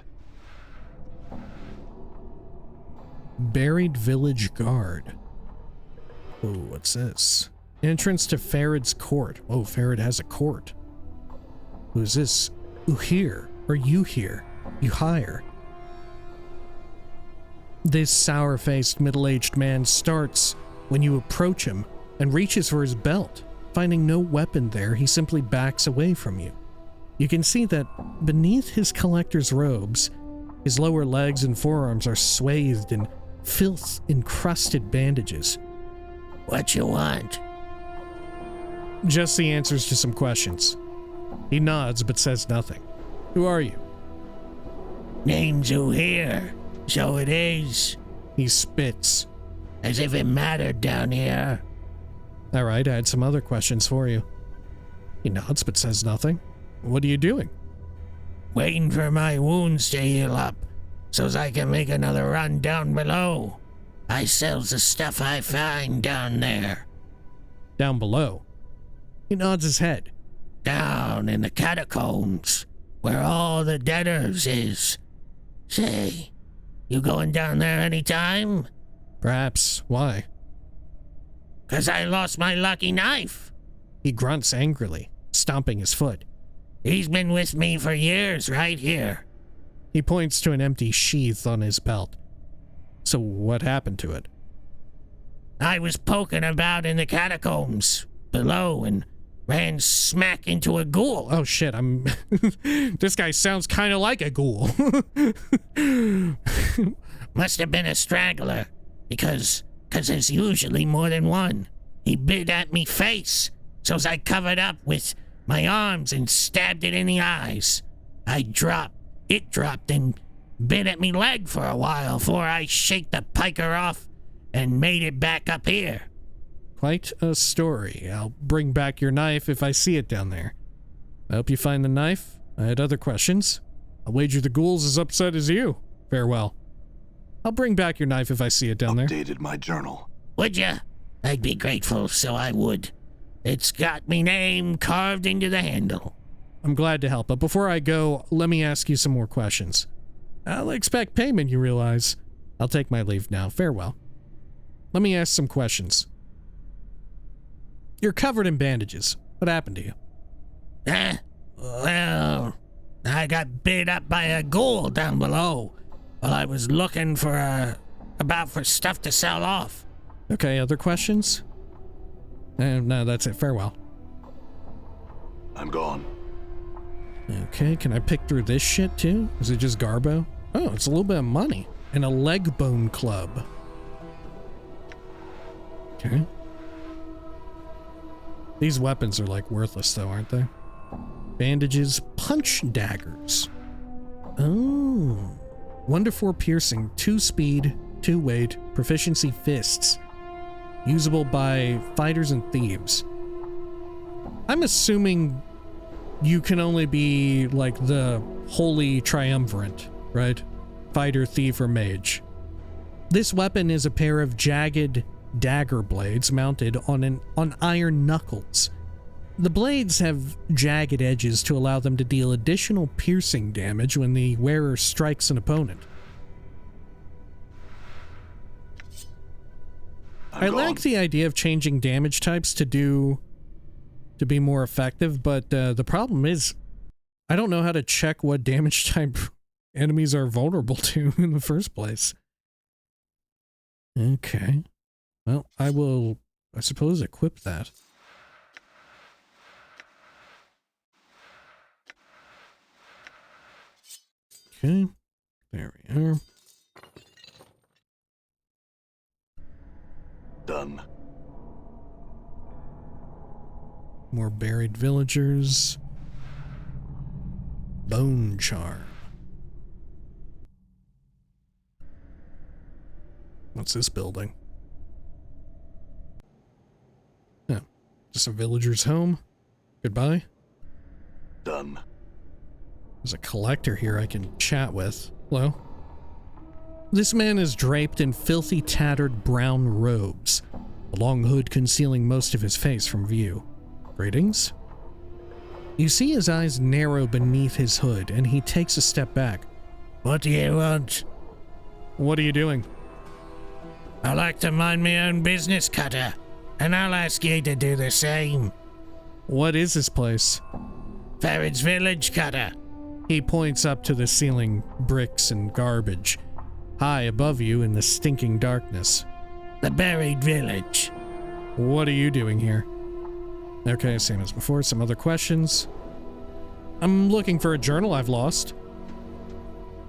Buried Village Guard. Ooh, what's this? Entrance to Pharod's court. Oh, Pharod has a court. Who's this? Who here? Are you here? You hire. This sour-faced, middle-aged man starts when you approach him and reaches for his belt. Finding no weapon there, he simply backs away from you. You can see that beneath his collector's robes, his lower legs and forearms are swathed in filth-encrusted bandages. What you want? Just the answers to some questions. He nods but says nothing. Who are you? Name's who here, so it is. He spits. As if it mattered down here. Alright, I had some other questions for you. He nods but says nothing. What are you doing? Waiting for my wounds to heal up, so's I can make another run down below. I sells the stuff I find down there. Down below. He nods his head. Down in the catacombs, where all the debtors is. Say, you going down there anytime? Perhaps. Why? 'Cause I lost my lucky knife. He grunts angrily, stomping his foot. He's been with me for years, right here. He points to an empty sheath on his belt. So what happened to it? I was poking about in the catacombs below and ran smack into a ghoul. Oh shit, this guy sounds kind of like a ghoul. Must have been a straggler, because there's usually more than one. He bit at me face, so's I covered up with my arms and stabbed it in the eyes. It dropped and bit at me leg for a while before I shake the piker off and made it back up here. Quite a story. I'll bring back your knife if I see it down there. I hope you find the knife. I had other questions. I'll wager the ghoul's as upset as you. Farewell. I'll bring back your knife if I see it down there. Updated my journal. Would ya? I'd be grateful, so I would. It's got me name carved into the handle. I'm glad to help, but before I go, let me ask you some more questions. I'll expect payment, you realize. I'll take my leave now. Farewell. Let me ask some questions. You're covered in bandages. What happened to you? Well, I got bit up by a ghoul down below while I was looking for stuff to sell off. Okay, other questions? No, that's it. Farewell. I'm gone. Okay, can I pick through this shit too? Is it just garbo? Oh, it's a little bit of money. And a leg bone club. Okay. These weapons are like worthless though, aren't they? Bandages, punch daggers. Oh. 1 to 4 piercing, 2 speed, 2 weight, proficiency fists. Usable by fighters and thieves. I'm assuming you can only be like the holy triumvirate, right? Fighter, thief, or mage. This weapon is a pair of jagged dagger blades mounted on iron knuckles. The blades have jagged edges to allow them to deal additional piercing damage when the wearer strikes an opponent. I like the idea of changing damage types to be more effective, but the problem is I don't know how to check what damage type enemies are vulnerable to in the first place. Okay. Well, I will, I suppose, equip that. Okay. There we are. Done. More buried villagers. Bone charm. What's this building? Oh, just a villager's home. Goodbye. Done. There's a collector here I can chat with. Hello? This man is draped in filthy, tattered brown robes, a long hood concealing most of his face from view. Greetings? You see his eyes narrow beneath his hood, and he takes a step back. What do you want? What are you doing? I like to mind my own business, Cutter. And I'll ask you to do the same. What is this place? Pharod's village, Cutter. He points up to the ceiling bricks and garbage, high above you in the stinking darkness. The buried village. What are you doing here? Okay, same as before. Some other questions. I'm looking for a journal I've lost.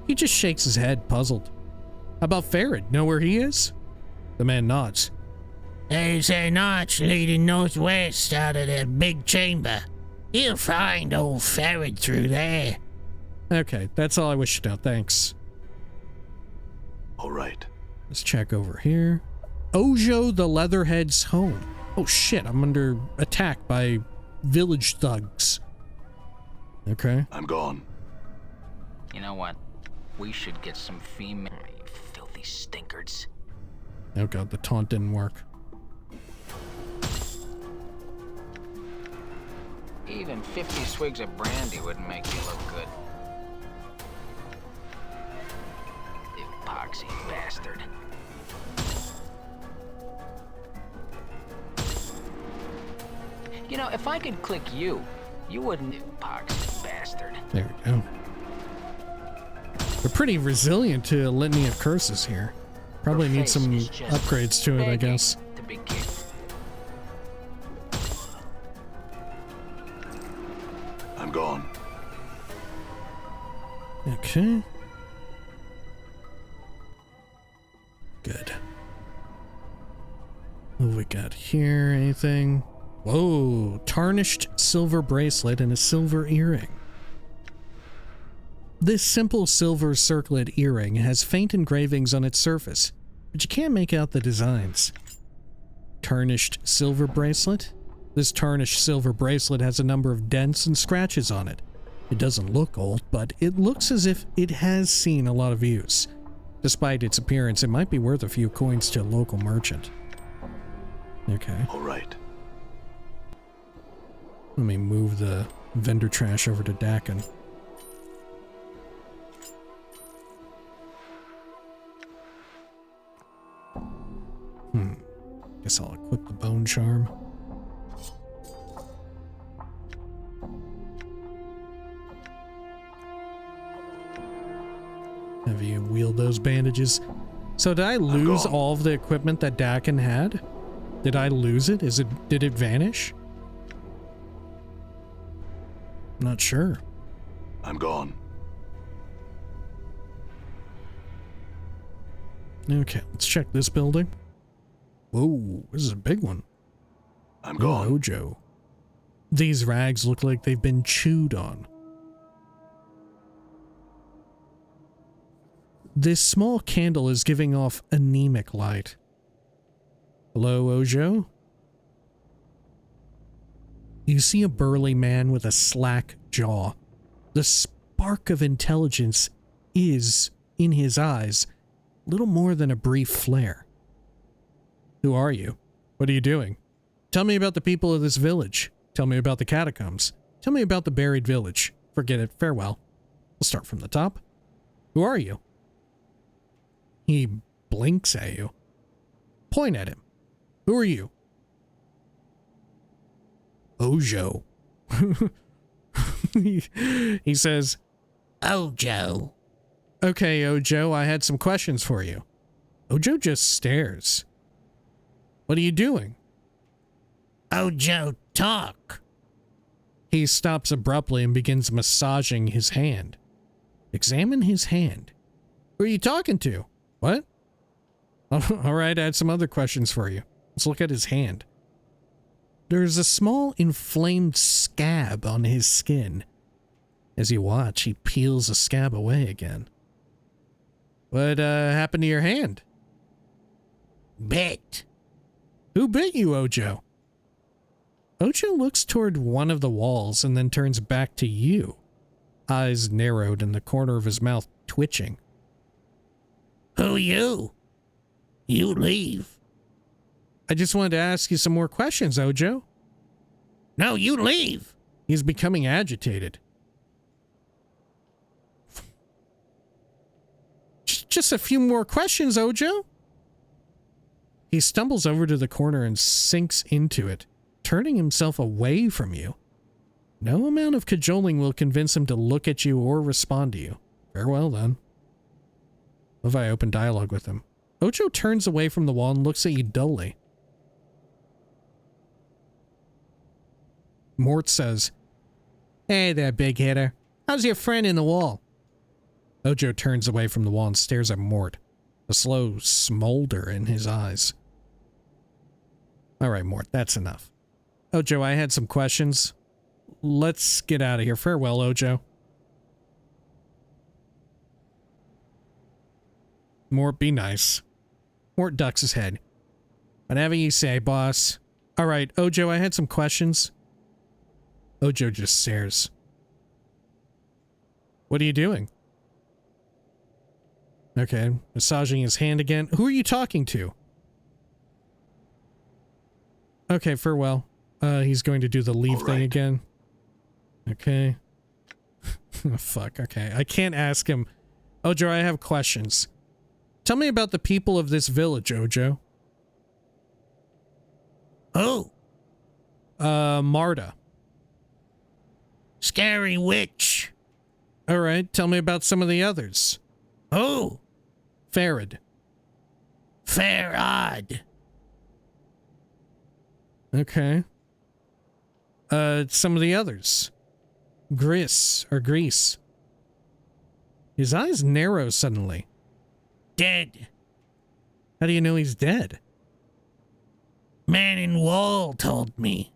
He just shakes his head, puzzled. How about Pharod? Know where he is? The man nods. There's a notch leading northwest out of the big chamber. You'll find old Pharod through there. Okay, that's all I wish to know. Thanks. All right. Let's check over here. Ojo the Leatherhead's home. Oh shit, I'm under attack by village thugs. Okay. I'm gone. You know what? We should get some female... You filthy stinkards. Oh god, the taunt didn't work. Even 50 swigs of brandy wouldn't make you look good. You poxy bastard. You know, if I could click you, you wouldn't... You poxy bastard. There we go. We're pretty resilient to a litany of curses here. Probably Your need face some is just upgrades to it, I begging guess. to be kicked. I'm gone. Okay. Good. What have we got here? Anything? Whoa, tarnished silver bracelet and a silver earring. This simple silver circlet earring has faint engravings on its surface, but you can't make out the designs. Tarnished silver bracelet? This tarnished silver bracelet has a number of dents and scratches on it. It doesn't look old, but it looks as if it has seen a lot of use. Despite its appearance, it might be worth a few coins to a local merchant. Okay. All right. Let me move the vendor trash over to Dakin. Guess I'll equip the bone charm. Have you wield those bandages? So did I lose gone. all of the equipment that Dakin had? Did I lose it? Did it vanish? Not sure. I'm gone. Okay, let's check this building. Whoa, this is a big one. I'm Oh, gone. Ojo. These rags look like they've been chewed on. This small candle is giving off anemic light. Hello, Ojo? You see a burly man with a slack jaw. The spark of intelligence is, in his eyes, little more than a brief flare. Who are you? What are you doing? Tell me about the people of this village. Tell me about the catacombs. Tell me about the buried village. Forget it. Farewell. We'll start from the top. Who are you? He blinks at you. Point at him. Who are you? Ojo. He says, Ojo. Okay, Ojo, I had some questions for you. Ojo just stares. What are you doing? Ojo, talk. He stops abruptly and begins massaging his hand. Examine his hand. Who are you talking to? What? All right, I had some other questions for you. Let's look at his hand. There's a small inflamed scab on his skin. As you watch, he peels the scab away again. What happened to your hand? Bit. Who bit you, Ojo? Ojo looks toward one of the walls and then turns back to you, eyes narrowed and the corner of his mouth twitching. Who you? You leave. I just wanted to ask you some more questions, Ojo. No, you leave. He's becoming agitated. Just a few more questions, Ojo. He stumbles over to the corner and sinks into it, turning himself away from you. No amount of cajoling will convince him to look at you or respond to you. Farewell, then. What if I open dialogue with him? Ojo turns away from the wall and looks at you dully. Mort says, "Hey there, big hitter. How's your friend in the wall?" Ojo turns away from the wall and stares at Mort, a slow smolder in his eyes. All right, Mort, that's enough. Ojo, I had some questions. Let's get out of here. Farewell, Ojo. Mort, be nice. Mort ducks his head. Whatever you say, boss. All right, Ojo, I had some questions. Ojo just stares. What are you doing? Okay, massaging his hand again. Who are you talking to? Okay, farewell. He's going to do the leave thing again. Okay. Oh, fuck, okay. I can't ask him. Ojo, I have questions. Tell me about the people of this village, Ojo. Who? Marta. Scary witch. All right, tell me about some of the others. Who? Pharod. Pharod. Okay. Some of the others. Grease. His eyes narrow suddenly. Dead. How do you know he's dead? Man in wall told me.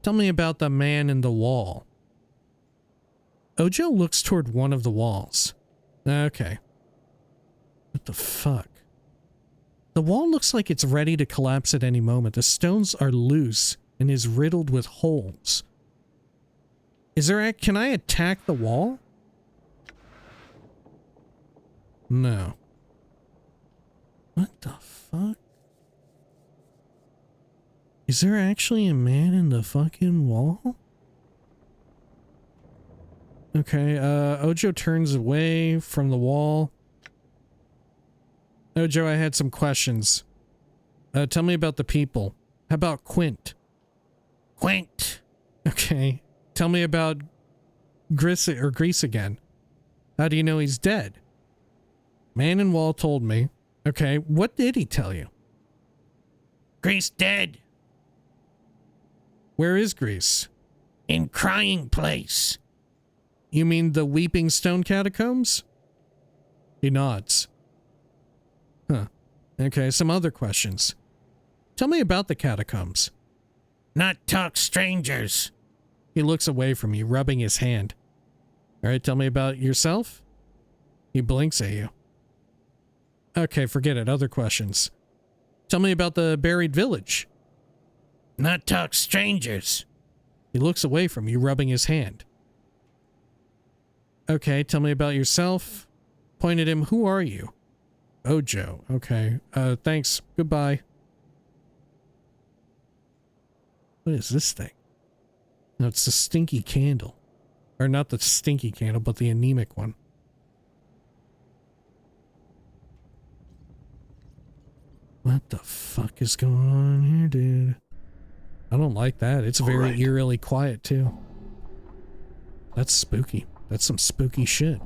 Tell me about the man in the wall. Ojo looks toward one of the walls. Okay. What the fuck? The wall looks like it's ready to collapse at any moment. The stones are loose and is riddled with holes. Can I attack the wall? No. What the fuck? Is there actually a man in the fucking wall? Okay, Ojo turns away from the wall. Ojo, I had some questions. Tell me about the people. How about Quint? Quint. Okay. Tell me about Grease again. How do you know he's dead? Man in wall told me. Okay, what did he tell you? Grease dead. Where is Grease? In crying place. You mean the Weeping Stone Catacombs? He nods. Huh. Okay, some other questions. Tell me about the catacombs. Not talk strangers. He looks away from you, rubbing his hand. All right, tell me about yourself. He blinks at you. Okay, forget it. Other questions. Tell me about the buried village. Not talk strangers. He looks away from you, rubbing his hand. Okay, tell me about yourself. Point at him. Who are you? Ojo. Okay. Thanks. Goodbye. What is this thing? No, it's the stinky candle. Or not the stinky candle, but the anemic one. What the fuck is going on here, dude? I don't like that. It's very eerily quiet, too. That's spooky. That's some spooky shit.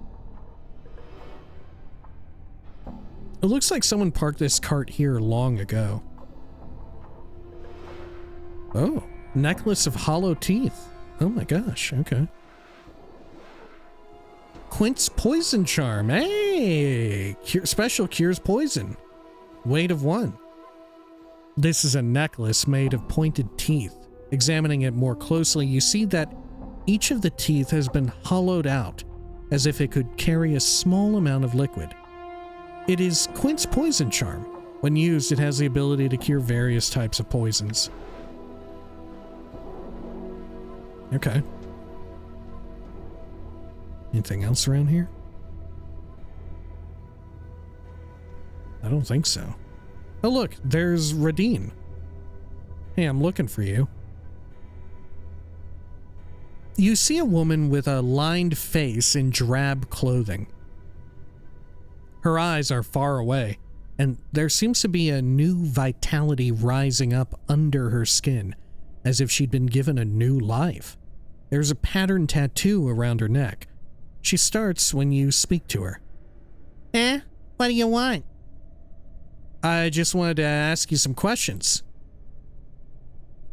It looks like someone parked this cart here long ago. Oh, necklace of hollow teeth. Oh my gosh, okay. Quint's poison charm. Hey! Special cures poison. Weight of 1. This is a necklace made of pointed teeth. Examining it more closely, you see that each of the teeth has been hollowed out, as if it could carry a small amount of liquid. It is Quint's poison charm. When used, it has the ability to cure various types of poisons. Okay. Anything else around here? I don't think so. Oh look, there's Radine. Hey, I'm looking for you. You see a woman with a lined face in drab clothing. Her eyes are far away, and there seems to be a new vitality rising up under her skin, as if she'd been given a new life. There's a pattern tattoo around her neck. She starts when you speak to her. What do you want? I just wanted to ask you some questions.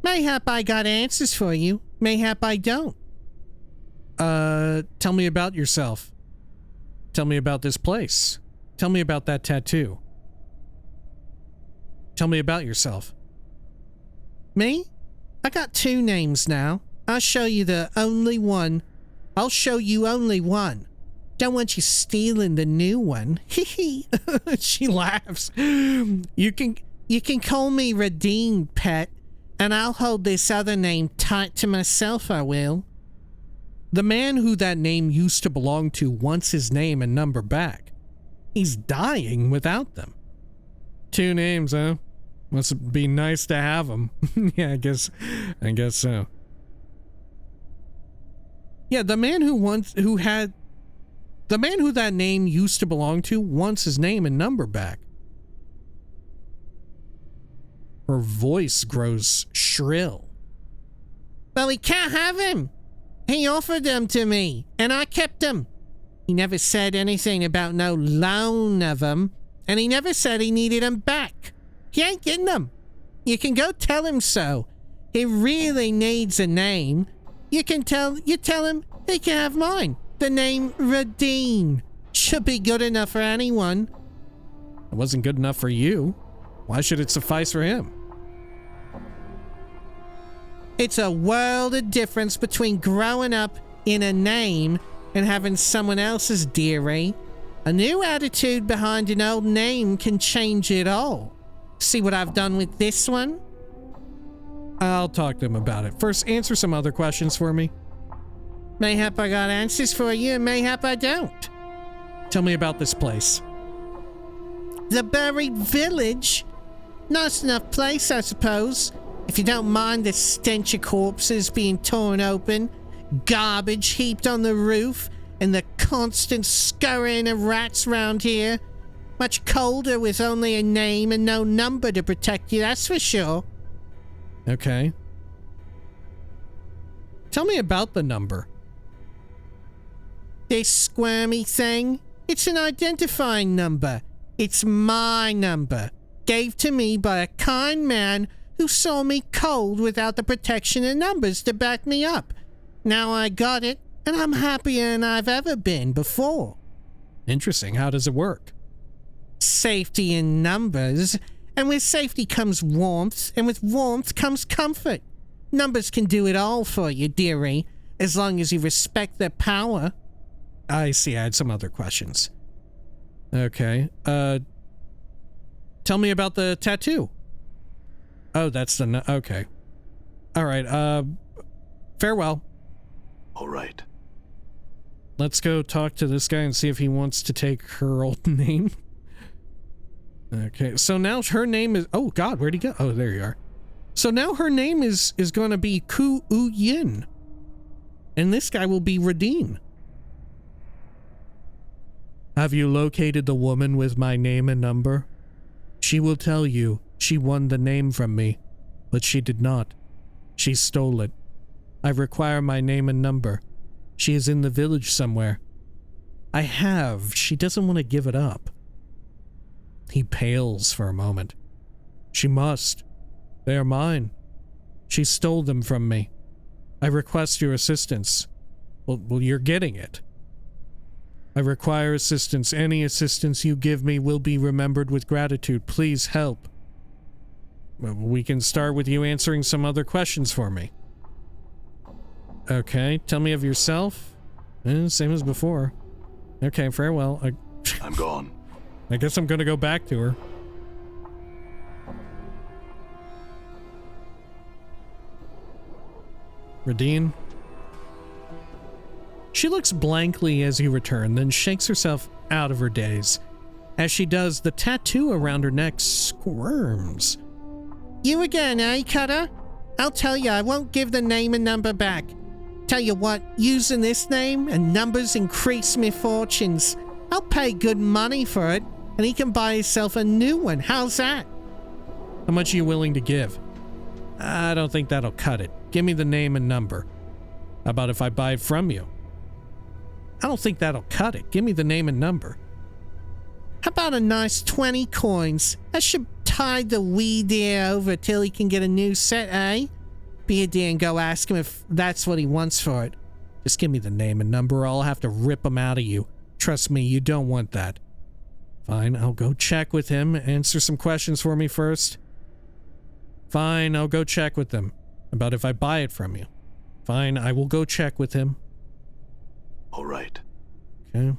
Mayhap I got answers for you, mayhap I don't. Tell me about yourself. Tell me about this place. Tell me about that tattoo. Tell me about yourself. Me? I got 2 names now. I'll show you the only one. I'll show you only one. Don't want you stealing the new one. Hee. She laughs. You can call me Radine, pet, and I'll hold this other name tight to myself, I will. The man who that name used to belong to wants his name and number back. He's dying without them. 2 names, huh? Must be nice to have them. Yeah, I guess so. Yeah, the man who that name used to belong to wants his name and number back. Her voice grows shrill. Well, he can't have him. He offered them to me, and I kept them. He never said anything about no loan of them, and he never said he needed them back. He ain't getting them. You can go tell him so. He really needs a name. You tell him he can have mine. The name Radine. Should be good enough for anyone. It wasn't good enough for you. Why should it suffice for him? It's a world of difference between growing up in a name and having someone else's dearie. A new attitude behind an old name can change it all. See what I've done with this one? I'll talk to him about it. First, answer some other questions for me. Mayhap I got answers for you, and mayhap I don't. Tell me about this place. The buried village? Nice enough place, I suppose. If you don't mind the stench of corpses being torn open, garbage heaped on the roof, and the constant scurrying of rats round here. Much colder with only a name and no number to protect you, that's for sure. Okay. Tell me about the number. This squirmy thing? It's an identifying number. It's my number. Gave to me by a kind man who saw me cold without the protection of numbers to back me up. Now I got it, and I'm happier than I've ever been before. Interesting. How does it work? Safety in numbers, and with safety comes warmth, and with warmth comes comfort. Numbers can do it all for you, dearie, as long as you respect their power. I see. I had some other questions. Okay. Tell me about the tattoo. Oh, that's the... Okay. All right. Farewell. All right. Let's go talk to this guy and see if he wants to take her old name. Okay, so now her name is... Oh, God, where'd he go? Oh, there you are. So now her name is going to be Ku U Yin. And this guy will be Radine. Have you located the woman with my name and number? She will tell you she won the name from me, but she did not. She stole it. I require my name and number. She is in the village somewhere. I have. She doesn't want to give it up. He pales for a moment. She must. They are mine. She stole them from me. I request your assistance. Well, you're getting it. I require assistance. Any assistance you give me will be remembered with gratitude. Please help. We can start with you answering some other questions for me. Okay, tell me of yourself. Same as before. Okay, farewell. I'm gone. I guess I'm gonna go back to her. Radine. She looks blankly as you return, then shakes herself out of her daze. As she does, the tattoo around her neck squirms. You again, eh, Cutter? I'll tell you, I won't give the name and number back. Tell you what, using this name and numbers increase me fortunes. I'll pay good money for it. and he can buy himself a new one. How's that? How much are you willing to give? I don't think that'll cut it. Give me the name and number. How about if I buy it from you? I don't think that'll cut it. Give me the name and number. How about a nice 20 coins? That should tide the wee dear over till he can get a new set, eh? Be a dear and go ask him if that's what he wants for it. Just give me the name and number or I'll have to rip him out of you. Trust me, you don't want that. Fine, I'll go check with him. Answer some questions for me first. Fine, I'll go check with them. About if I buy it from you. Fine, I will go check with him. All right. Okay.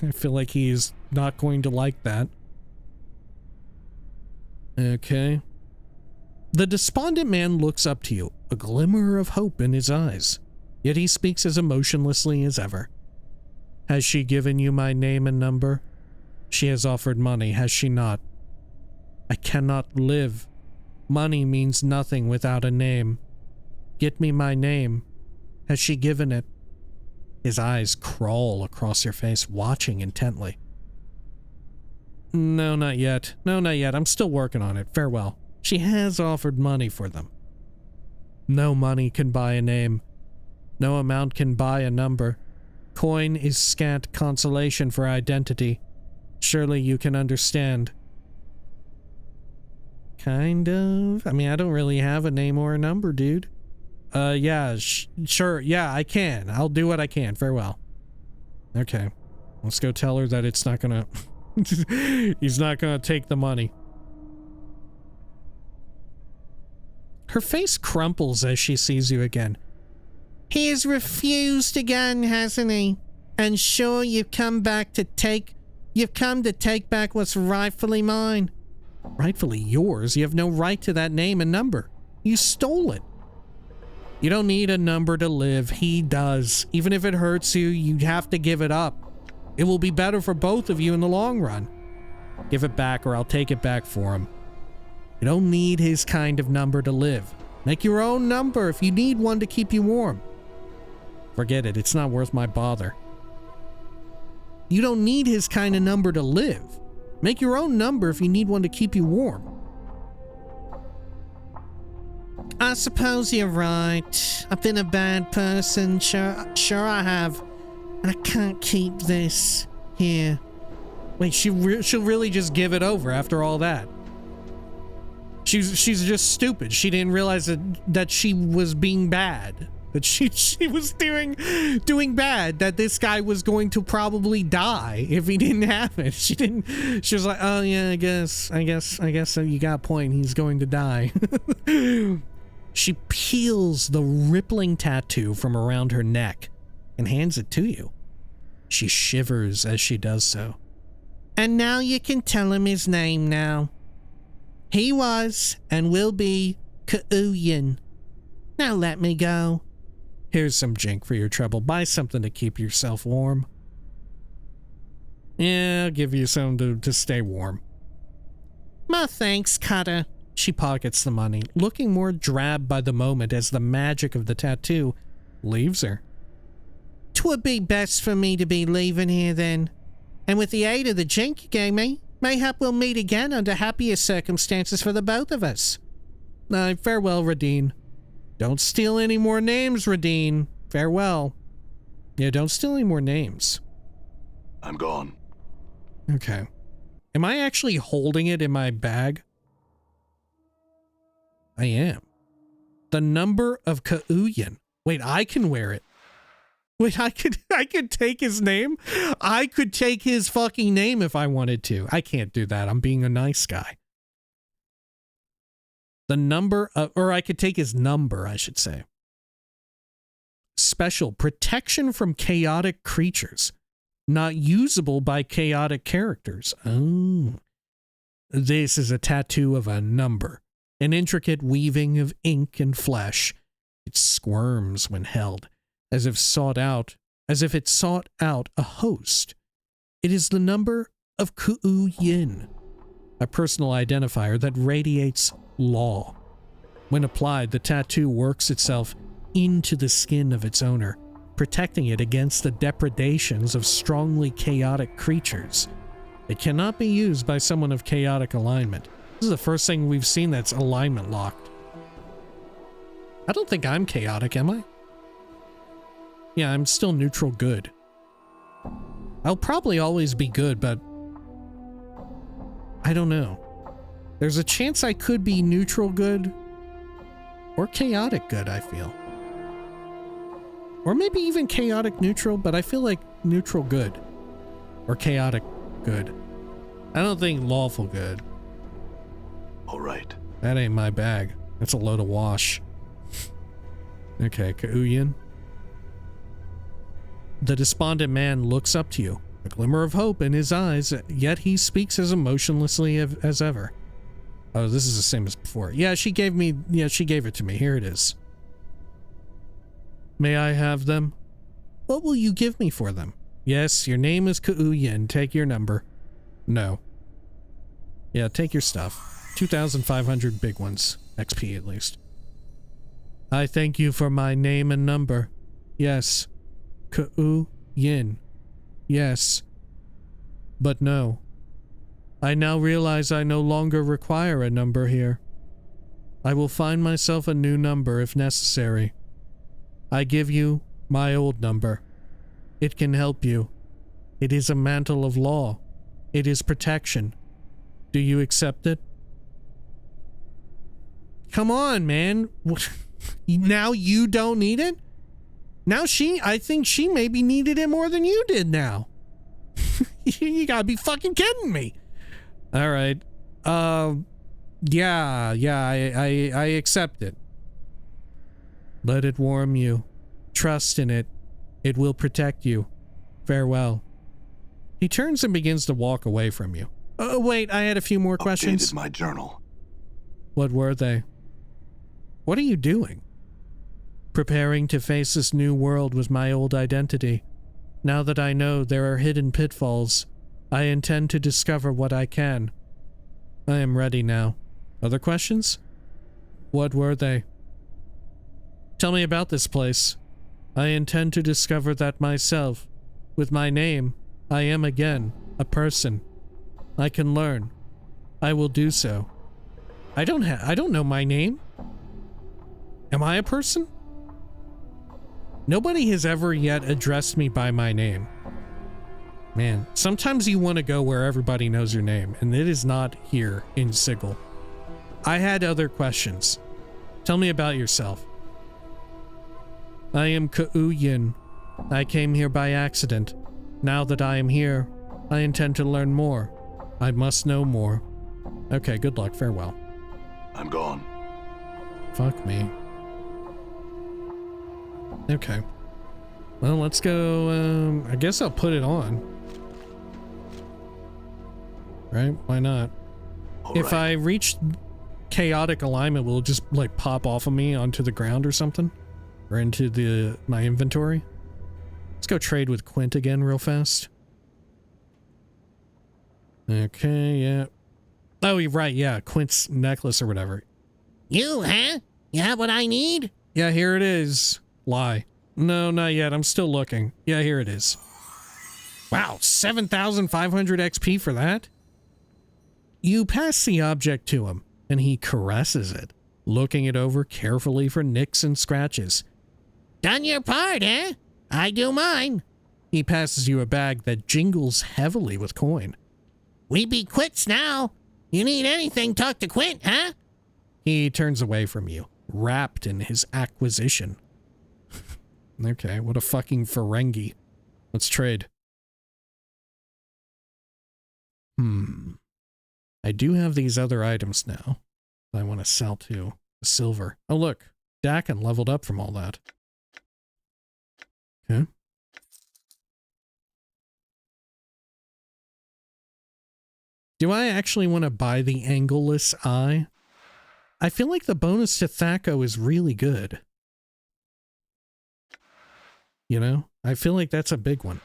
I feel like he's not going to like that. Okay. The despondent man looks up to you, a glimmer of hope in his eyes. Yet he speaks as emotionlessly as ever. Has she given you my name and number? She has offered money, has she not? I cannot live. Money means nothing without a name. Get me my name. Has she given it? His eyes crawl across your face, watching intently. No, not yet. No, not yet. I'm still working on it. Farewell. She has offered money for them. No money can buy a name. No amount can buy a number. Coin is scant consolation for identity. Surely you can understand. Kind of. I mean, I don't really have a name or a number, dude. Yeah, sure. Yeah, I can. I'll do what I can. Farewell. Okay. Let's go tell her that it's not gonna... he's not gonna take the money. Her face crumples as she sees you again. He has refused again, hasn't he? And sure, you've come to take back what's rightfully mine. Rightfully yours? You have no right to that name and number. You stole it. You don't need a number to live. He does. Even if it hurts you, you have to give it up. It will be better for both of you in the long run. Give it back or I'll take it back for him. You don't need his kind of number to live. Make your own number if you need one to keep you warm. Forget it. It's not worth my bother. You don't need his kind of number to live. Make your own number if you need one to keep you warm. I suppose you're right. I've been a bad person. Sure I have. And I can't keep this here. Wait, she'll really just give it over after all that. She's just stupid. She didn't realize that she was being bad. That she was doing bad. That this guy was going to probably die if he didn't have it. She was like, oh yeah, I guess you got a point. He's going to die. She peels the rippling tattoo from around her neck and hands it to you. She shivers as she does so. And now you can tell him his name now. He was and will be K'uyin. Now let me go. Here's some jink for your trouble. Buy something to keep yourself warm. Yeah, I'll give you something to stay warm. My thanks, Cutter. She pockets the money, looking more drab by the moment as the magic of the tattoo leaves her. 'Twould be best for me to be leaving here then. And with the aid of the jink you gave me, mayhap we'll meet again under happier circumstances for the both of us. Farewell, Radine. Don't steal any more names, Radine. Farewell. Yeah, don't steal any more names. I'm gone. Okay. Am I actually holding it in my bag? I am. The number of K'uyin. Wait, I can wear it. Wait, I could take his name? I could take his fucking name if I wanted to. I can't do that. I'm being a nice guy. The number of, or I could take his number, I should say. Special protection from chaotic creatures. Not usable by chaotic characters. Oh. This is a tattoo of a number. An intricate weaving of ink and flesh. It squirms when held, as if it sought out a host. It is the number of K'uyin, a personal identifier that radiates law. When applied, the tattoo works itself into the skin of its owner, protecting it against the depredations of strongly chaotic creatures. It cannot be used by someone of chaotic alignment. This is the first thing we've seen that's alignment locked. I don't think I'm chaotic, am I? Yeah, I'm still neutral good. I'll probably always be good, but I don't know. There's a chance I could be neutral good or chaotic good, I feel. Or maybe even chaotic neutral, but I feel like neutral good or chaotic good. I don't think lawful good. All right. That ain't my bag. That's a load of wash. Okay, Kauyan. The despondent man looks up to you, a glimmer of hope in his eyes, yet he speaks as emotionlessly as ever. Oh, this is the same as before. Yeah, she gave it to me. Here it is. May I have them? What will you give me for them? Yes, your name is Kauyan. Take your number. No. Yeah, take your stuff. 2,500 big ones. XP at least. I thank you for my name and number. Yes. Kauyan. Yes. But no. I now realize I no longer require a number here. I will find myself a new number if necessary. I give you my old number. It can help you. It is a mantle of law. It is protection. Do you accept it? Come on, man. Now you don't need it? Now I think she maybe needed it more than you did now. You gotta be fucking kidding me. All right. Yeah, I accept it. Let it warm you. Trust in it. It will protect you. Farewell. He turns and begins to walk away from you. Oh, wait, I had a few more questions. Updated my journal. What were they? What are you doing? Preparing to face this new world with my old identity. Now that I know there are hidden pitfalls, I intend to discover what I can. I am ready now. Other questions? What were they? Tell me about this place. I intend to discover that myself. With my name, I am again a person. I can learn. I will do so. I don't know my name. Am I a person? Nobody has ever yet addressed me by my name. Man, sometimes you want to go where everybody knows your name, and it is not here in Sigil. I had other questions. Tell me about yourself. I am Kauyan. I came here by accident. Now that I am here, I intend to learn more. I must know more. Okay, good luck. Farewell. I'm gone. Fuck me. Okay. Well, let's go, I guess I'll put it on. Right? Why not? If I reach chaotic alignment, will it just, like, pop off of me onto the ground or something? Or into my inventory? Let's go trade with Quint again real fast. Okay, yeah. Oh, you're right, yeah. Quint's necklace or whatever. You, huh? You have what I need? Yeah, here it is. Lie. No, not yet. I'm still looking. Yeah, here it is. Wow, 7,500 XP for that? You pass the object to him, and he caresses it, looking it over carefully for nicks and scratches. Done your part, eh? I do mine. He passes you a bag that jingles heavily with coin. We be quits now. You need anything, talk to Quint, huh? He turns away from you, wrapped in his acquisition. Okay, what a fucking Ferengi. Let's trade. I do have these other items now I want to sell too. Silver. Oh look, Dakin leveled up from all that. Okay. Do I actually want to buy the angleless eye? I feel like the bonus to Thaco is really good. You know? I feel like that's a big one.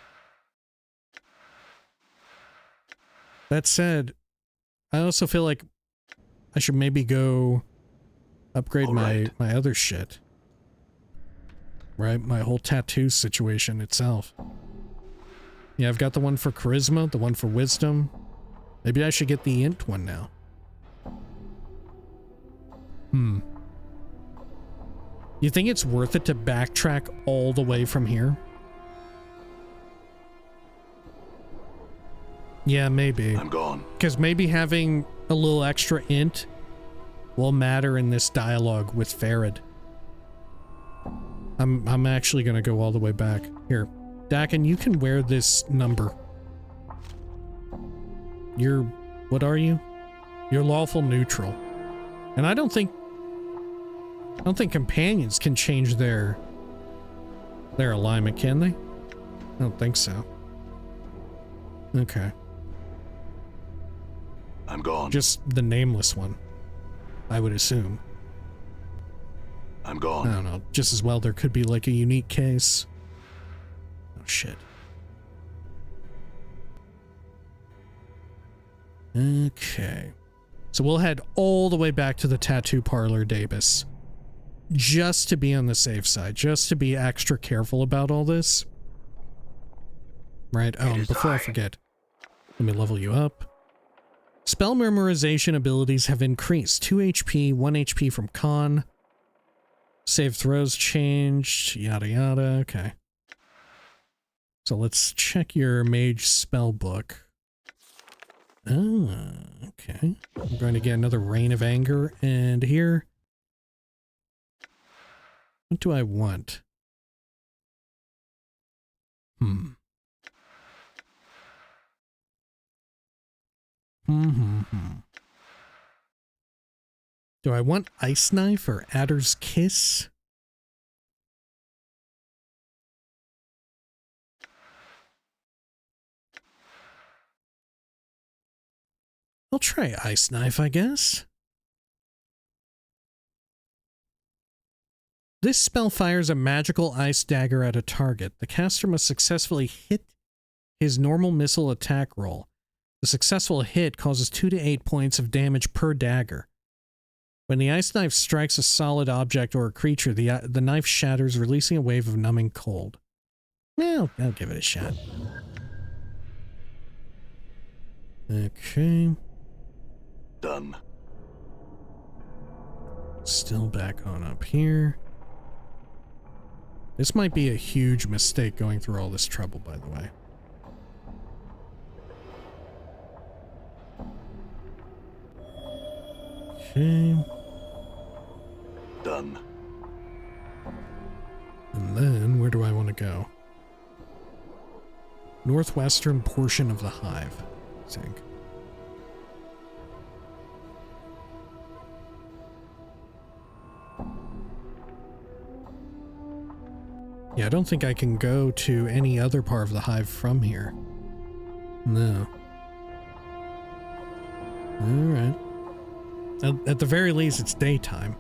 That said, I also feel like I should maybe go upgrade my other shit. Right? My whole tattoo situation itself. Yeah, I've got the one for charisma, the one for wisdom. Maybe I should get the int one now. You think it's worth it to backtrack all the way from here? Yeah, maybe. I'm gone. Because maybe having a little extra int will matter in this dialogue with Pharod. I'm actually gonna go all the way back. Here, Dakin, you can wear this number. You're... what are you? You're lawful neutral. And I don't think companions can change their alignment, can they? I don't think so. Okay. I'm gone. Just the Nameless One, I would assume. I'm gone. I don't know. Just as well there could be like a unique case. Oh shit. Okay. So we'll head all the way back to the tattoo parlor, Davis. Just to be on the safe side. Just to be extra careful about all this. Right. Oh, and before I forget, let me level you up. Spell memorization abilities have increased. 2 HP, 1 HP from con. Save throws changed, yada yada. Okay. So let's check your mage spell book. Ah, okay. I'm going to get another Rain of Anger, and here... what do I want? Do I want Ice Knife or Adder's Kiss? I'll try Ice Knife, I guess. This spell fires a magical ice dagger at a target. The caster must successfully hit his normal missile attack roll. The successful hit causes 2 to 8 points of damage per dagger. When the ice knife strikes a solid object or a creature, the knife shatters, releasing a wave of numbing cold. Well, I'll give it a shot. Okay. Done. Still back on up here. This might be a huge mistake going through all this trouble, by the way. Okay. Done. And then, where do I want to go? Northwestern portion of the hive, I think. Yeah, I don't think I can go to any other part of the hive from here. No. Alright. At the very least, it's daytime.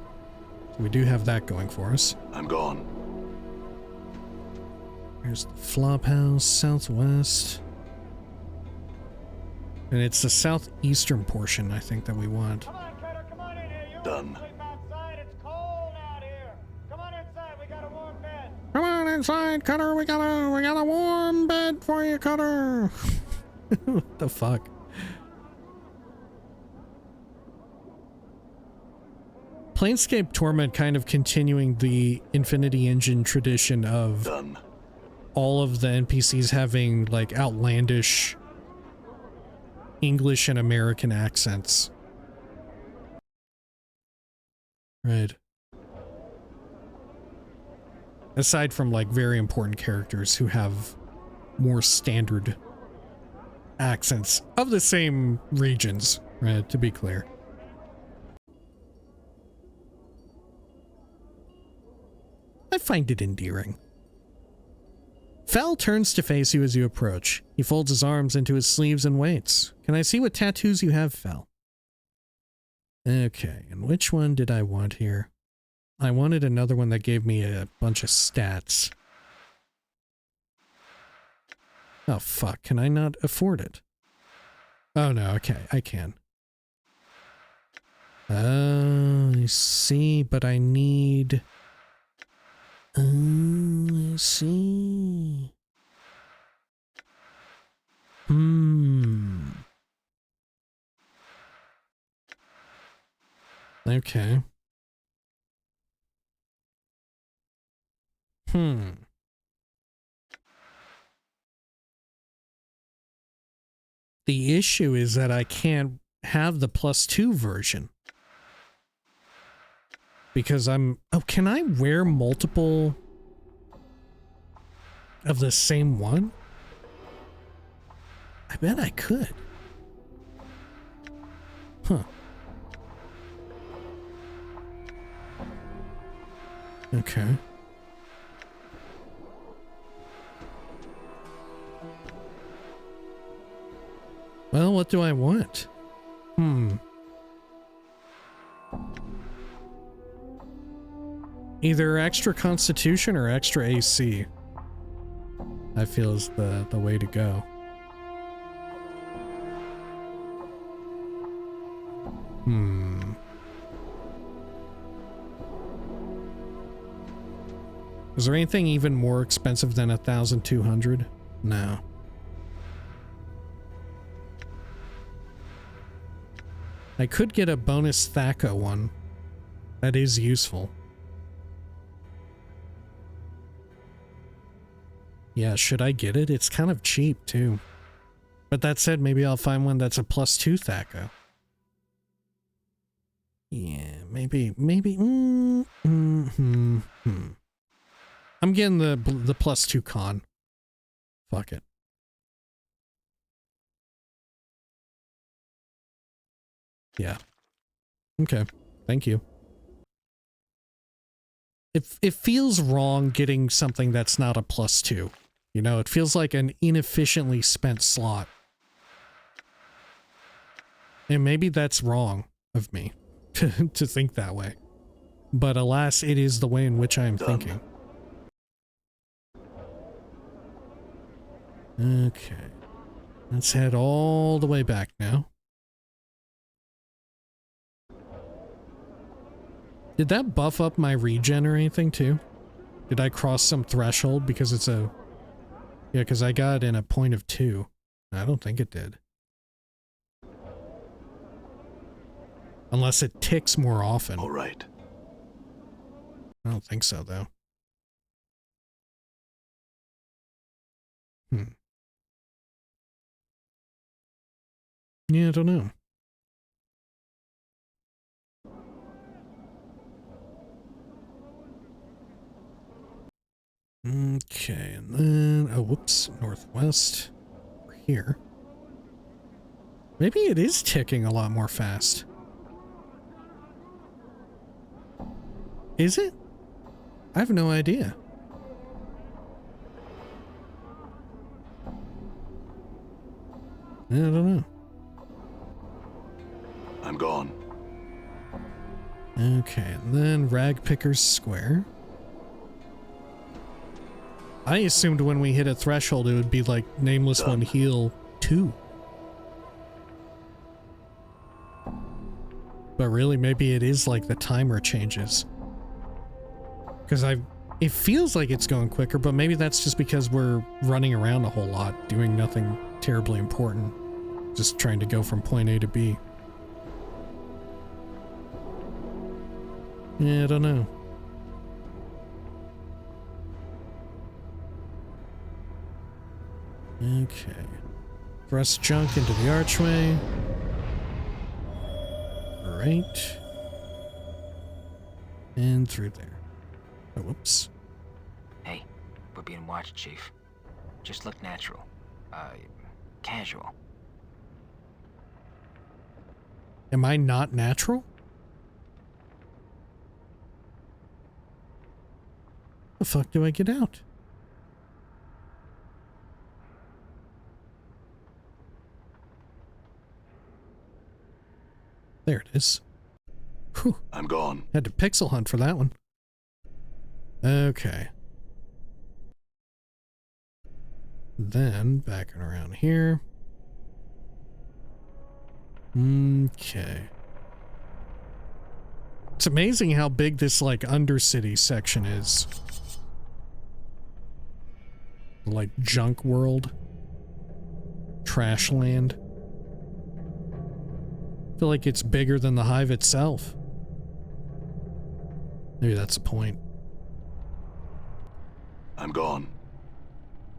So we do have that going for us. I'm gone. Here's the flop house, southwest. And it's the southeastern portion, I think, that we want. Come on, Cutter, come on in here. You Done. Sleep outside. It's cold out here. Come on inside. We got a warm bed. Come on inside, Cutter. We got a warm bed for you, Cutter. What the fuck? Planescape Torment kind of continuing the Infinity Engine tradition of Done. all of the NPCs having like outlandish English and American accents. Right. Aside from like very important characters who have more standard accents of the same regions, right, to be clear. I find it endearing. Fel turns to face you as you approach. He folds his arms into his sleeves and waits. Can I see what tattoos you have, Fel? Okay, and which one did I want here? I wanted another one that gave me a bunch of stats. Oh, fuck. Can I not afford it? Oh, no. Okay, I can. I see, but I need... I see. Okay. The issue is that I can't have the +2 version. Because I'm... Oh, can I wear multiple of the same one? I bet I could. Huh. Okay. Well, what do I want? Either extra constitution or extra AC. I feel is the way to go. Is there anything even more expensive than 1,200? No. I could get a bonus Thaco one. That is useful. Yeah, should I get it? It's kind of cheap, too. But that said, maybe I'll find one that's a +2 Thaco. Yeah, maybe... I'm getting the +2 con. Fuck it. Yeah. Okay. Thank you. It feels wrong getting something that's not a +2. You know, it feels like an inefficiently spent slot. And maybe that's wrong of me to think that way. But alas, it is the way in which I am thinking. Okay. Let's head all the way back now. Did that buff up my regen or anything too? Did I cross some threshold because it's a... Yeah, because I got it in a point of 2. I don't think it did. Unless it ticks more often. All right. I don't think so, though. Yeah, I don't know. Okay, and then... Oh, whoops. Northwest. We're here. Maybe it is ticking a lot more fast. Is it? I have no idea. I don't know. I'm gone. Okay, and then Ragpicker's Square. I assumed when we hit a threshold it would be like Nameless One Heal 2. But really, maybe it is like the timer changes. Because it feels like it's going quicker, but maybe that's just because we're running around a whole lot, doing nothing terribly important. Just trying to go from point A to B. Yeah, I don't know. Okay. Thrust junk into the archway. Great. And through there. Oh, whoops. Hey, we're being watched, Chief. Just look natural. Casual. Am I not natural? The fuck do I get out? There it is. Whew. I'm gone. Had to pixel hunt for that one. Okay. Then, backing around here. Okay. It's amazing how big this, like, Undercity section is. Like, junk world. Trash land. I feel like it's bigger than the hive itself. Maybe that's the point. I'm gone.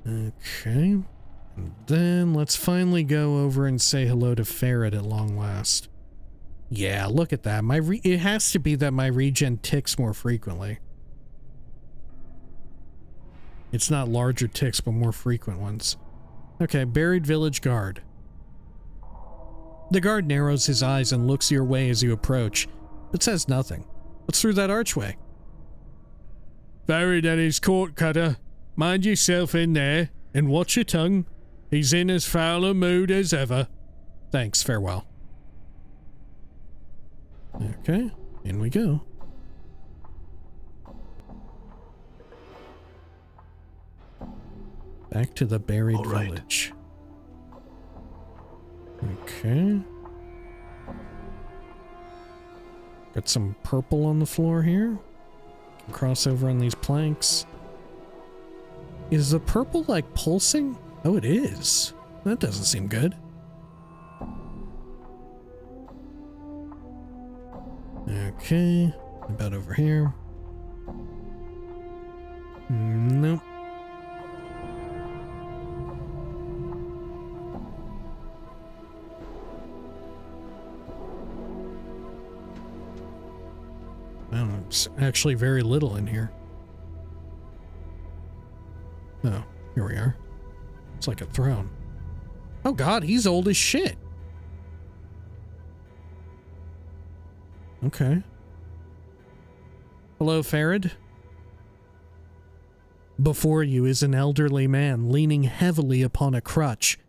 Okay. And then let's finally go over and say hello to Pharod at long last. Yeah, look at that. It has to be that my regen ticks more frequently. It's not larger ticks, but more frequent ones. Okay, buried village guard. The guard narrows his eyes and looks your way as you approach, but says nothing. What's through that archway? Pharod and his court cutter. Mind yourself in there, and watch your tongue. He's in as foul a mood as ever. Thanks, farewell. Okay, in we go. Back to the buried All right. village. Okay. Got some purple on the floor here. Can cross over on these planks. Is the purple like pulsing? Oh, it is. That doesn't seem good. Okay. About over here. Nope. There's actually very little in here. Oh, here we are. It's like a throne. Oh god, he's old as shit. Okay. Hello, Pharod. Before you is an elderly man leaning heavily upon a crutch.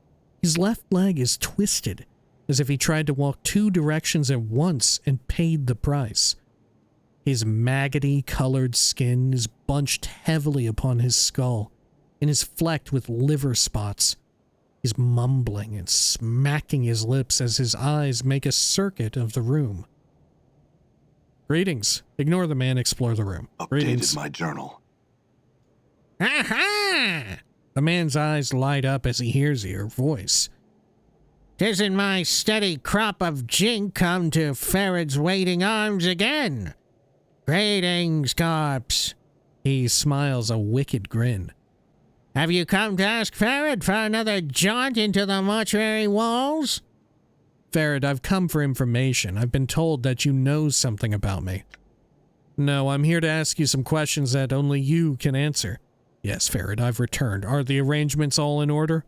His left leg is twisted, as if he tried to walk 2 directions at once and paid the price. His maggoty colored skin is bunched heavily upon his skull and is flecked with liver spots. He's mumbling and smacking his lips as his eyes make a circuit of the room. Greetings. Ignore the man, explore the room. Greetings. Updated my journal. Aha! The man's eyes light up as he hears your voice. Tisn't my steady crop of jink come to Pharod's waiting arms again? Greetings, corpse. He smiles a wicked grin. Have you come to ask Pharod for another jaunt into the mortuary walls? Pharod, I've come for information. I've been told that you know something about me. No, I'm here to ask you some questions that only you can answer. Yes, Pharod, I've returned. Are the arrangements all in order?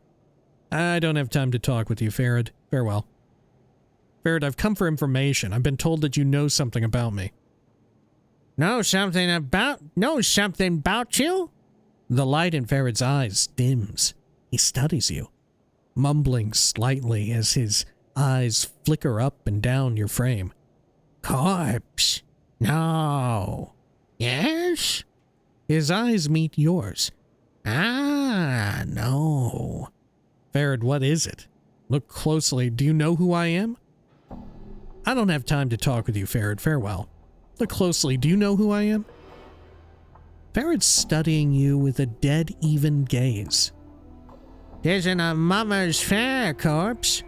I don't have time to talk with you, Pharod. Farewell. Pharod, I've come for information. I've been told that you know something about me. Know something about you? The light in Pharod's eyes dims. He studies you, mumbling slightly as his eyes flicker up and down your frame. Corpse. No. Yes? His eyes meet yours. Ah, no. Pharod, what is it? Look closely. Do you know who I am? I don't have time to talk with you, Pharod. Farewell. Look closely. Do you know who I am? Pharod's studying you with a dead even gaze. Tisn't a mummer's fair, corpse.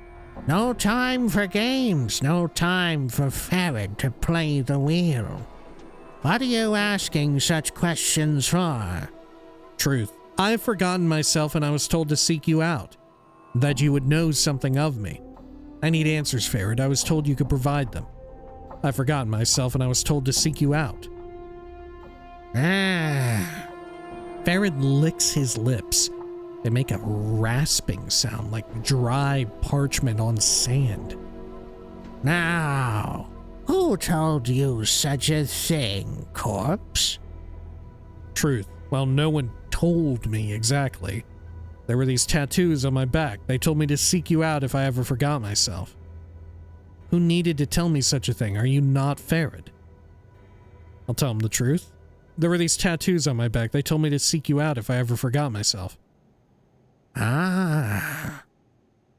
No time for games, no time for Pharod to play the wheel. What are you asking such questions for? Truth. I've forgotten myself and I was told to seek you out. That you would know something of me. I need answers, Pharod. I was told you could provide them. I've forgotten myself and I was told to seek you out. Ah. Pharod licks his lips. They make a rasping sound like dry parchment on sand. Now, who told you such a thing, corpse? Truth. Well, no one told me exactly. There were these tattoos on my back. They told me to seek you out if I ever forgot myself. Who needed to tell me such a thing? Are you not Pharod? I'll tell him the truth. There were these tattoos on my back. They told me to seek you out if I ever forgot myself. Ah.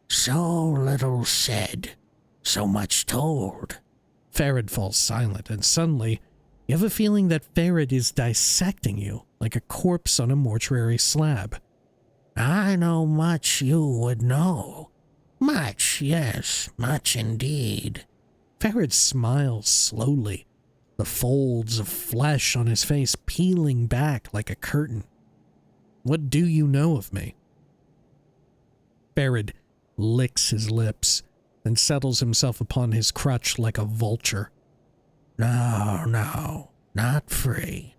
So little said, so much told. Pharod falls silent, and suddenly, you have a feeling that Pharod is dissecting you like a corpse on a mortuary slab. I know much you would know. Much, yes, much indeed. Pharod smiles slowly. the folds of flesh on his face peeling back like a curtain. What do you know of me? Pharod licks his lips, then settles himself upon his crutch like a vulture. No, not free.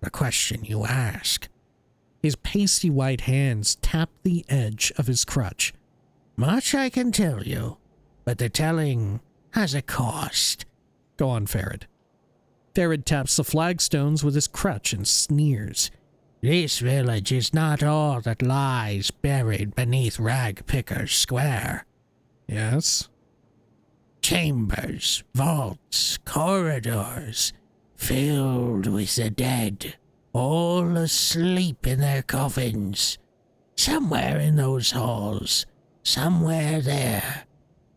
The question you ask. His pasty white hands tap the edge of his crutch. Much I can tell you, but the telling has a cost. Go on, Pharod. Pharod taps the flagstones with his crutch and sneers. This village is not all that lies buried beneath Ragpicker's Square. Yes? Chambers, vaults, corridors, filled with the dead, all asleep in their coffins. Somewhere in those halls, somewhere there,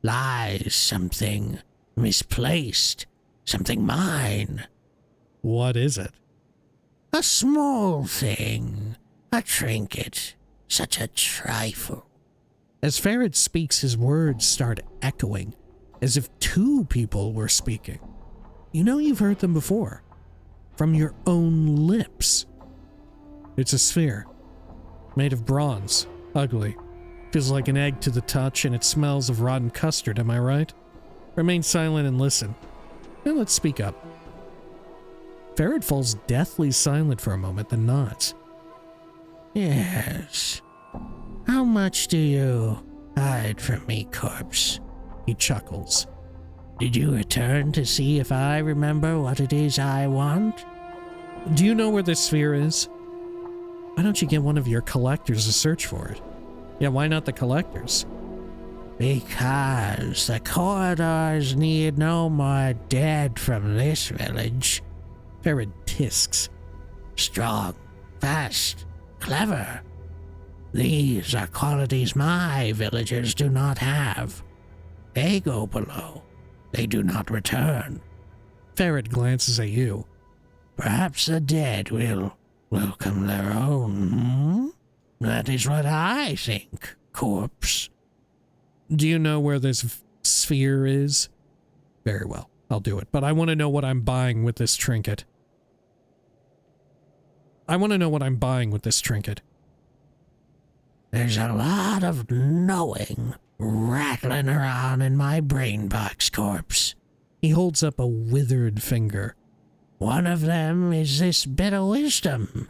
lies something misplaced, something mine. What is it? A small thing, a trinket, such a trifle. As Pharod speaks, his words start echoing, as if two people were speaking. You know you've heard them before, from your own lips. It's a sphere, made of bronze, ugly. Feels like an egg to the touch, and it smells of rotten custard, am I right? Remain silent and listen. Now let's speak up. Pharod falls deathly silent for a moment, then nods. Yes. How much do you hide from me, corpse? He chuckles. Did you return to see if I remember what it is I want? Do you know where this sphere is? Why don't you get one of your collectors to search for it? Yeah, why not the collectors? Because the corridors need no more dead from this village. Pharod tisks. Strong, fast, clever. These are qualities my villagers do not have. They go below. They do not return. Pharod glances at you. Perhaps the dead will welcome their own. That is what I think, corpse. Do you know where this sphere is? Very well, I'll do it. But I want to know what I'm buying with this trinket. There's a lot of knowing rattling around in my brain box, corpse. He holds up a withered finger. One of them is this bit of wisdom.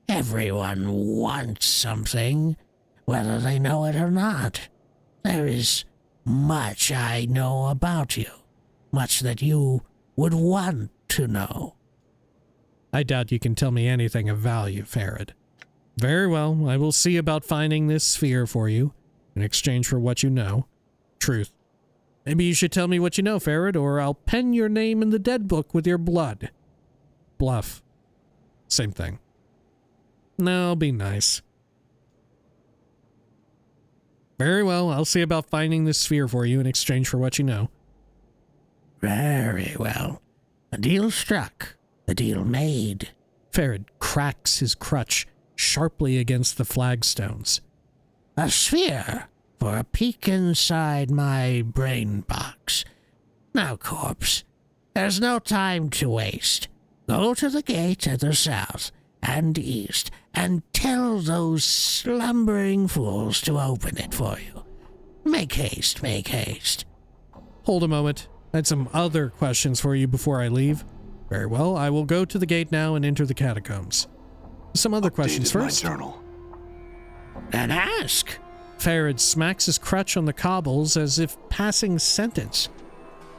Everyone wants something, whether they know it or not. There is much I know about you, much that you would want to know. I doubt you can tell me anything of value, Pharod. Very well, I will see about finding this sphere for you, in exchange for what you know. Truth. Maybe you should tell me what you know, Pharod, or I'll pen your name in the dead book with your blood. Bluff. Same thing. No, be nice. Very well, I'll see about finding this sphere for you in exchange for what you know. Very well. A deal struck. A deal made. Pharod cracks his crutch sharply against the flagstones. A sphere for a peek inside my brain box. Now, corpse, there's no time to waste. Go to the gate to the south and east and tell those slumbering fools to open it for you. Make haste, make haste. Hold a moment. I had some other questions for you before I leave. Very well, I will go to the gate now and enter the catacombs. Some other questions first. My journal. Then ask. Pharod smacks his crutch on the cobbles as if passing sentence.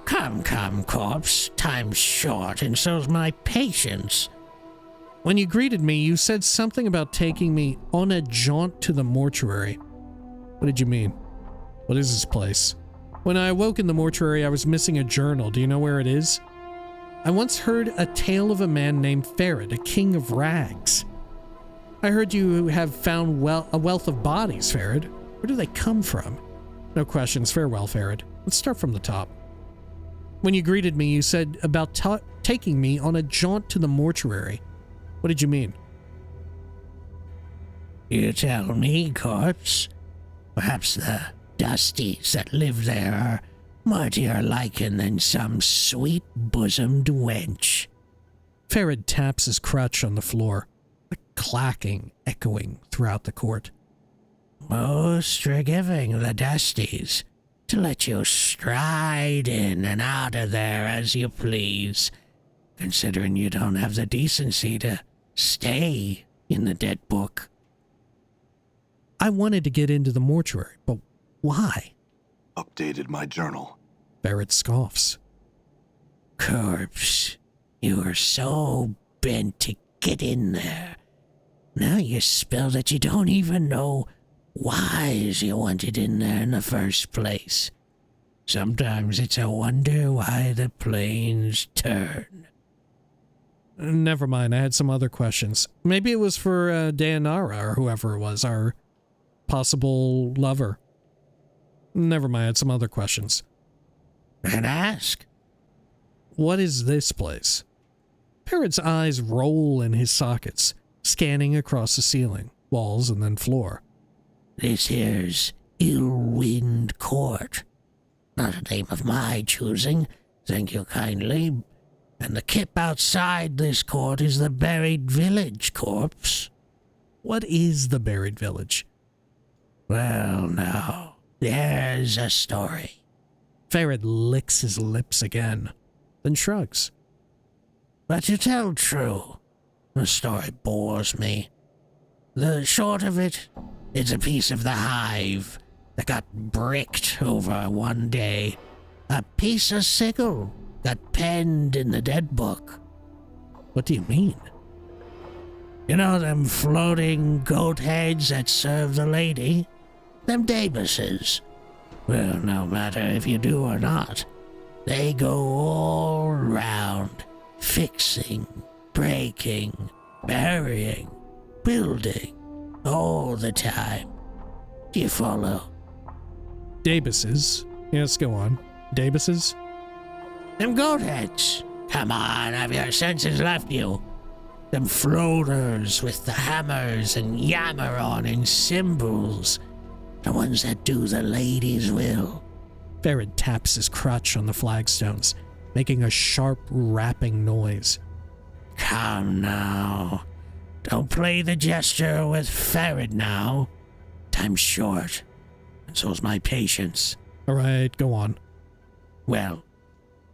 Come, corpse. Time's short, and so's my patience. When you greeted me, you said something about taking me on a jaunt to the mortuary. What did you mean? What is this place? When I awoke in the mortuary, I was missing a journal. Do you know where it is? I once heard a tale of a man named Pharod, a king of rags. I heard you have found a wealth of bodies, Pharod. Where do they come from? No questions. Farewell, Pharod. Let's start from the top. When you greeted me, you said about taking me on a jaunt to the mortuary. What did you mean? You tell me, corpse. Perhaps the dusties that live there are mightier liking than some sweet-bosomed wench. Pharod taps his crutch on the floor, a clacking echoing throughout the court. Most forgiving the Dusties, to let you stride in and out of there as you please, considering you don't have the decency to stay in the dead book. I wanted to get into the mortuary, but why? Updated my journal. Pharod scoffs. Corpse, you were so bent to get in there. Now you spill that you don't even know why you wanted in there in the first place. Sometimes it's a wonder why the planes turn. Never mind, I had some other questions. Maybe it was for Dayanara or whoever it was, our possible lover. Never mind, I had some other questions. And ask. What is this place? Pharod's eyes roll in his sockets, scanning across the ceiling, walls, and then floor. This here's Ill-Wind Court. Not a name of my choosing, thank you kindly. And the kip outside this court is the Buried Village, corpse. What is the Buried Village? Well, now, there's a story. Pharod licks his lips again, then shrugs. But to tell true, the story bores me. The short of it, it's a piece of the hive that got bricked over one day. A piece of sigil got penned in the dead book. What do you mean? You know them floating goat heads that serve the lady? Them Dabuses. Well, no matter if you do or not, they go all round, fixing, breaking, burying, building, all the time. Do you follow? Dabuses. Yes, go on. Dabuses? Them goat heads. Come on, have your senses left you? Them floaters with the hammers and yammer on and cymbals. The ones that do the lady's will. Pharod taps his crutch on the flagstones, making a sharp rapping noise. Come now. Don't play the gesture with Pharod now. Time's short, and so's my patience. All right, go on. Well,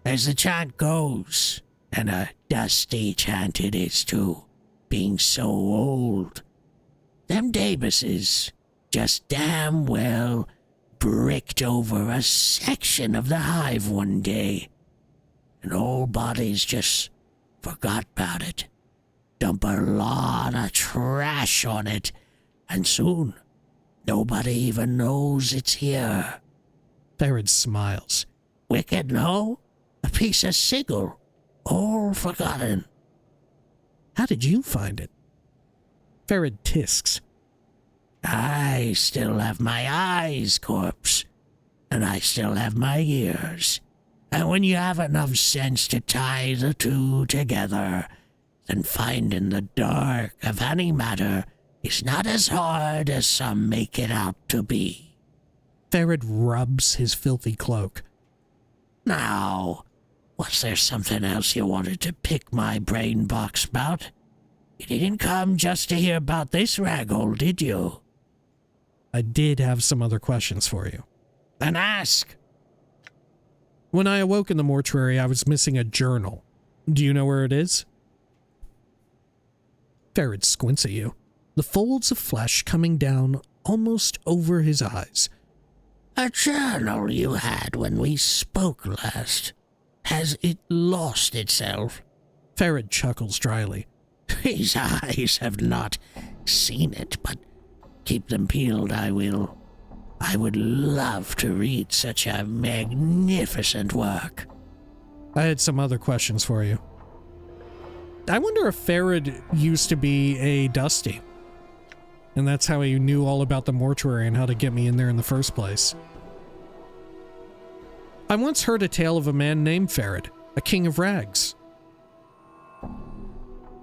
as the chant goes, and a dusty chant it is too, being so old, them Dabuses just damn well bricked over a section of the hive one day, and old bodies just forgot about it. Dump a lot of trash on it, and soon nobody even knows it's here. Pharod smiles. Wicked, no? A piece of sigil, all forgotten. How did you find it? Pharod tisks. I still have my eyes, corpse, and I still have my ears. And when you have enough sense to tie the two together, then finding the dark of any matter is not as hard as some make it out to be. Pharod rubs his filthy cloak. Now, was there something else you wanted to pick my brain box about? You didn't come just to hear about this raggle, did you? I did have some other questions for you. Then ask. When I awoke in the mortuary, I was missing a journal. Do you know where it is? Pharod squints at you, the folds of flesh coming down almost over his eyes. A journal you had when we spoke last. Has it lost itself? Pharod chuckles dryly. His eyes have not seen it, but keep them peeled, I will. I would love to read such a magnificent work. I had some other questions for you. I wonder if Pharod used to be a Dusty. And that's how he knew all about the mortuary and how to get me in there in the first place. I once heard a tale of a man named Pharod, a king of rags.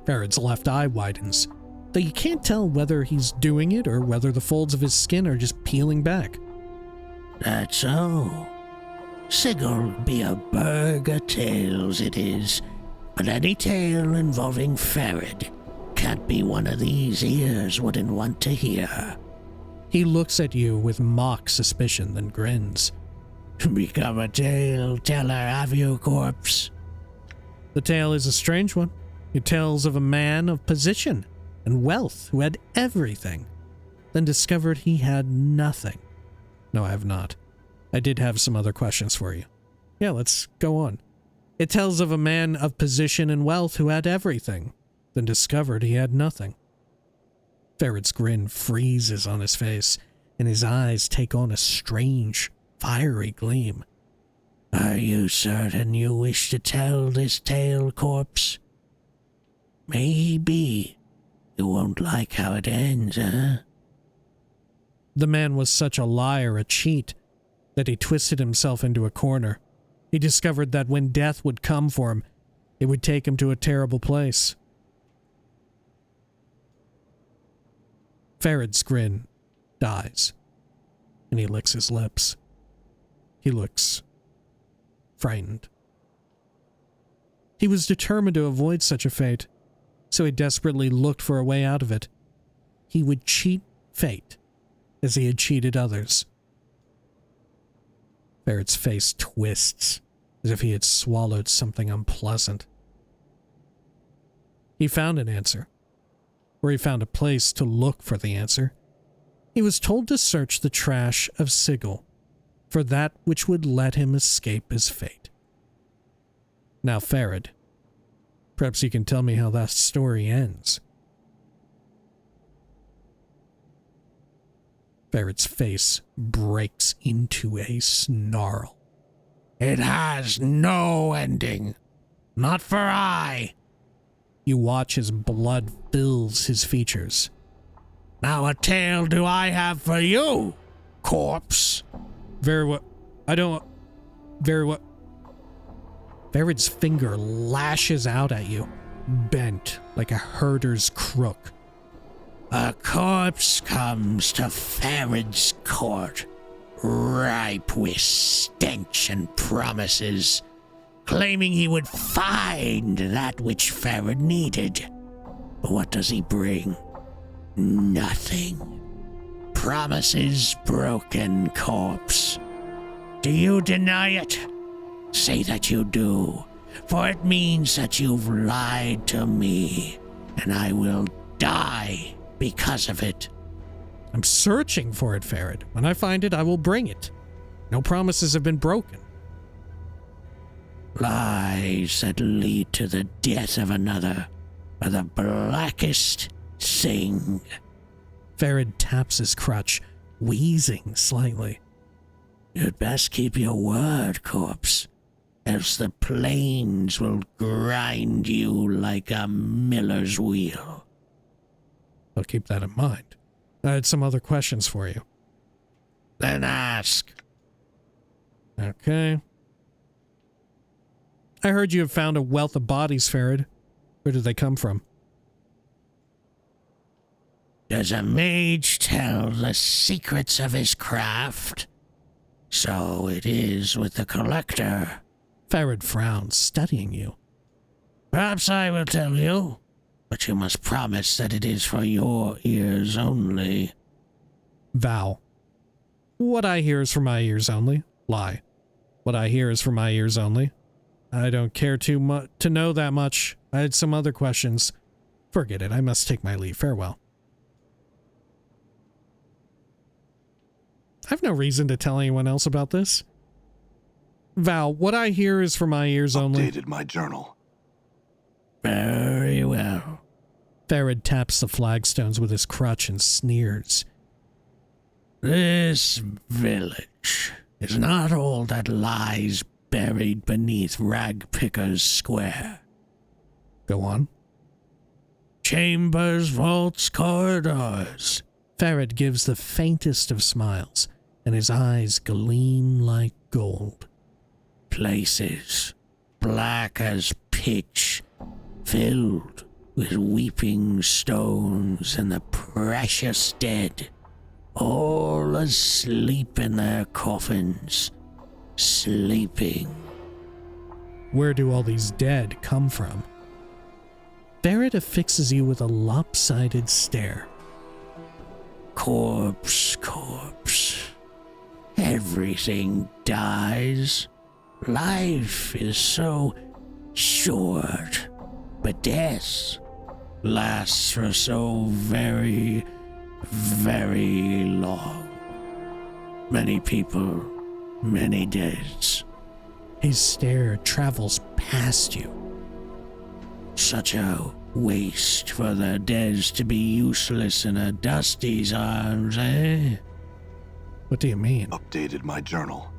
Pharod's left eye widens, though you can't tell whether he's doing it or whether the folds of his skin are just peeling back. That's so. Sigil be a burg of tales it is, but any tale involving Pharod can't be one of these ears wouldn't want to hear. He looks at you with mock suspicion, then grins. Become a tale teller, have you, corpse? The tale is a strange one. It tells of a man of position and wealth who had everything, then discovered he had nothing. No, I have not. I did have some other questions for you. Yeah, let's go on. It tells of a man of position and wealth who had everything, then discovered he had nothing. Pharod's grin freezes on his face, and his eyes take on a strange, fiery gleam. Are you certain you wish to tell this tale, corpse? Maybe you won't like how it ends, huh? The man was such a liar, a cheat, that he twisted himself into a corner. He discovered that when death would come for him, it would take him to a terrible place. Pharod's grin dies, and he licks his lips. He looks frightened. He was determined to avoid such a fate, so he desperately looked for a way out of it. He would cheat fate as he had cheated others. Pharod's face twists as if he had swallowed something unpleasant. He found an answer, or he found a place to look for the answer. He was told to search the trash of Sigil for that which would let him escape his fate. Now, Pharod, perhaps you can tell me how that story ends. Pharod's face breaks into a snarl. It has no ending. Not for I. You watch as blood fills his features. Now a tale do I have for you, corpse. Very what? I don't... Very what? Pharod's finger lashes out at you, bent like a herder's crook. A corpse comes to Pharod's court, ripe with stench and promises, claiming he would find that which Pharod needed. But what does he bring? Nothing. Promises broken, corpse. Do you deny it? Say that you do, for it means that you've lied to me, and I will die because of it. I'm searching for it, Pharod. When I find it, I will bring it. No promises have been broken. Lies that lead to the death of another are the blackest thing. Pharod taps his crutch, wheezing slightly. You'd best keep your word, corpse, else the plains will grind you like a miller's wheel. I'll keep that in mind. I had some other questions for you. Then ask. Okay. I heard you have found a wealth of bodies, Pharod. Where did they come from? Does a mage tell the secrets of his craft? So it is with the collector. Pharod frowns, studying you. Perhaps I will tell you, but you must promise that it is for your ears only. Vow. What I hear is for my ears only. Lie. What I hear is for my ears only. I don't care too much to know that much. I had some other questions. Forget it. I must take my leave. Farewell. I have no reason to tell anyone else about this. Val, what I hear is for my ears only. Updated my journal. Very well. Pharod taps the flagstones with his crutch and sneers. This village is not all that lies buried beneath Ragpicker's Square. Go on. Chambers, vaults, corridors. Pharod gives the faintest of smiles, and his eyes gleam like gold. Places, black as pitch, filled with weeping stones and the precious dead, all asleep in their coffins, sleeping. Where do all these dead come from? Pharod affixes you with a lopsided stare. Corpse. Everything dies. Life is so short, but death lasts for so very, very long. Many people, many days. His stare travels past you. Such a waste for the dead to be useless in a Dusty's arms, eh? What do you mean? Updated my journal.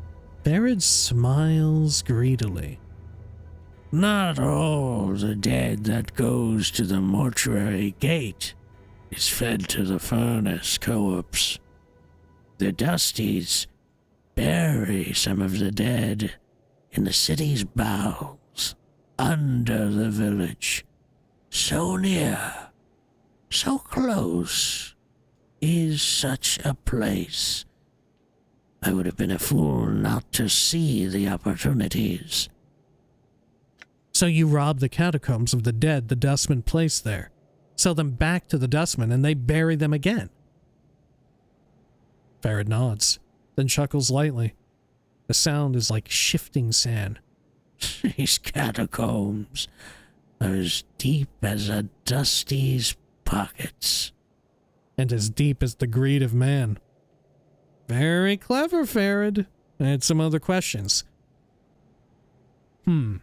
Pharod smiles greedily. Not all the dead that goes to the mortuary gate is fed to the furnace corpse. The Dusties bury some of the dead in the city's bowels, under the village. So near, so close is such a place. I would have been a fool not to see the opportunities. So you rob the catacombs of the dead the dustmen placed there, sell them back to the dustmen, and they bury them again. Pharod nods, then chuckles lightly. The sound is like shifting sand. These catacombs are as deep as a Dusty's pockets. And as deep as the greed of man. Very clever, Pharod. I had some other questions. I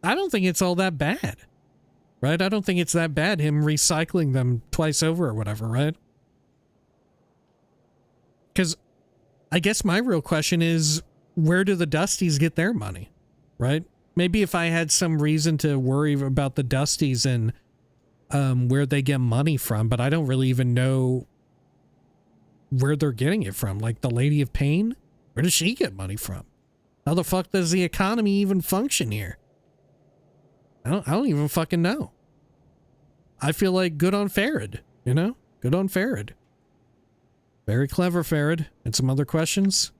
don't think it's all that bad. Right? I don't think it's that bad, him recycling them twice over or whatever, right? Because I guess my real question is, where do the Dusties get their money? Right? Maybe if I had some reason to worry about the Dusties and where they get money from, but I don't really even know where they're getting it from. Like the Lady of Pain? Where does she get money from? How the fuck does the economy even function here? I don't even fucking know. I feel like good on Pharod, you know? Good on Pharod. Very clever, Pharod. And some other questions?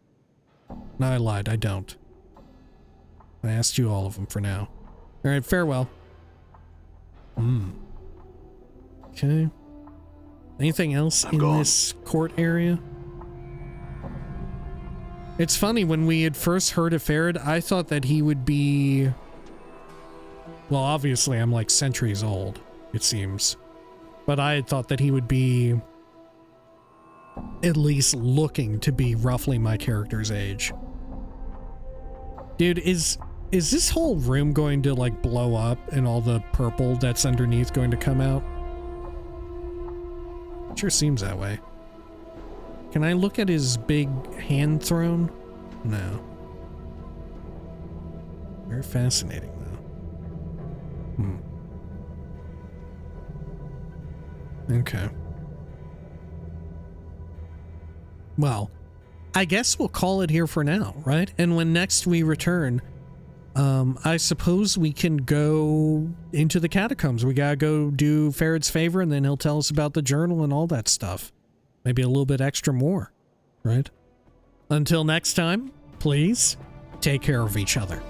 No, I lied. I don't. I asked you all of them for now. Alright, farewell. Okay. Anything else I'm in gone. this court area? It's funny, when we had first heard of Pharod, I thought that he would be... Well, obviously I'm like centuries old, it seems. But I had thought that he would be at least looking to be roughly my character's age. Dude, is this whole room going to like blow up and all the purple that's underneath going to come out? Sure seems that way. Can I look at his big hand throne? No. Very fascinating, though. Okay. Well, I guess we'll call it here for now, right? And when next we return, I suppose we can go into the catacombs. We gotta go do Pharod's favor, and then he'll tell us about the journal and all that stuff. Maybe a little bit extra more, right? Until next time, please take care of each other.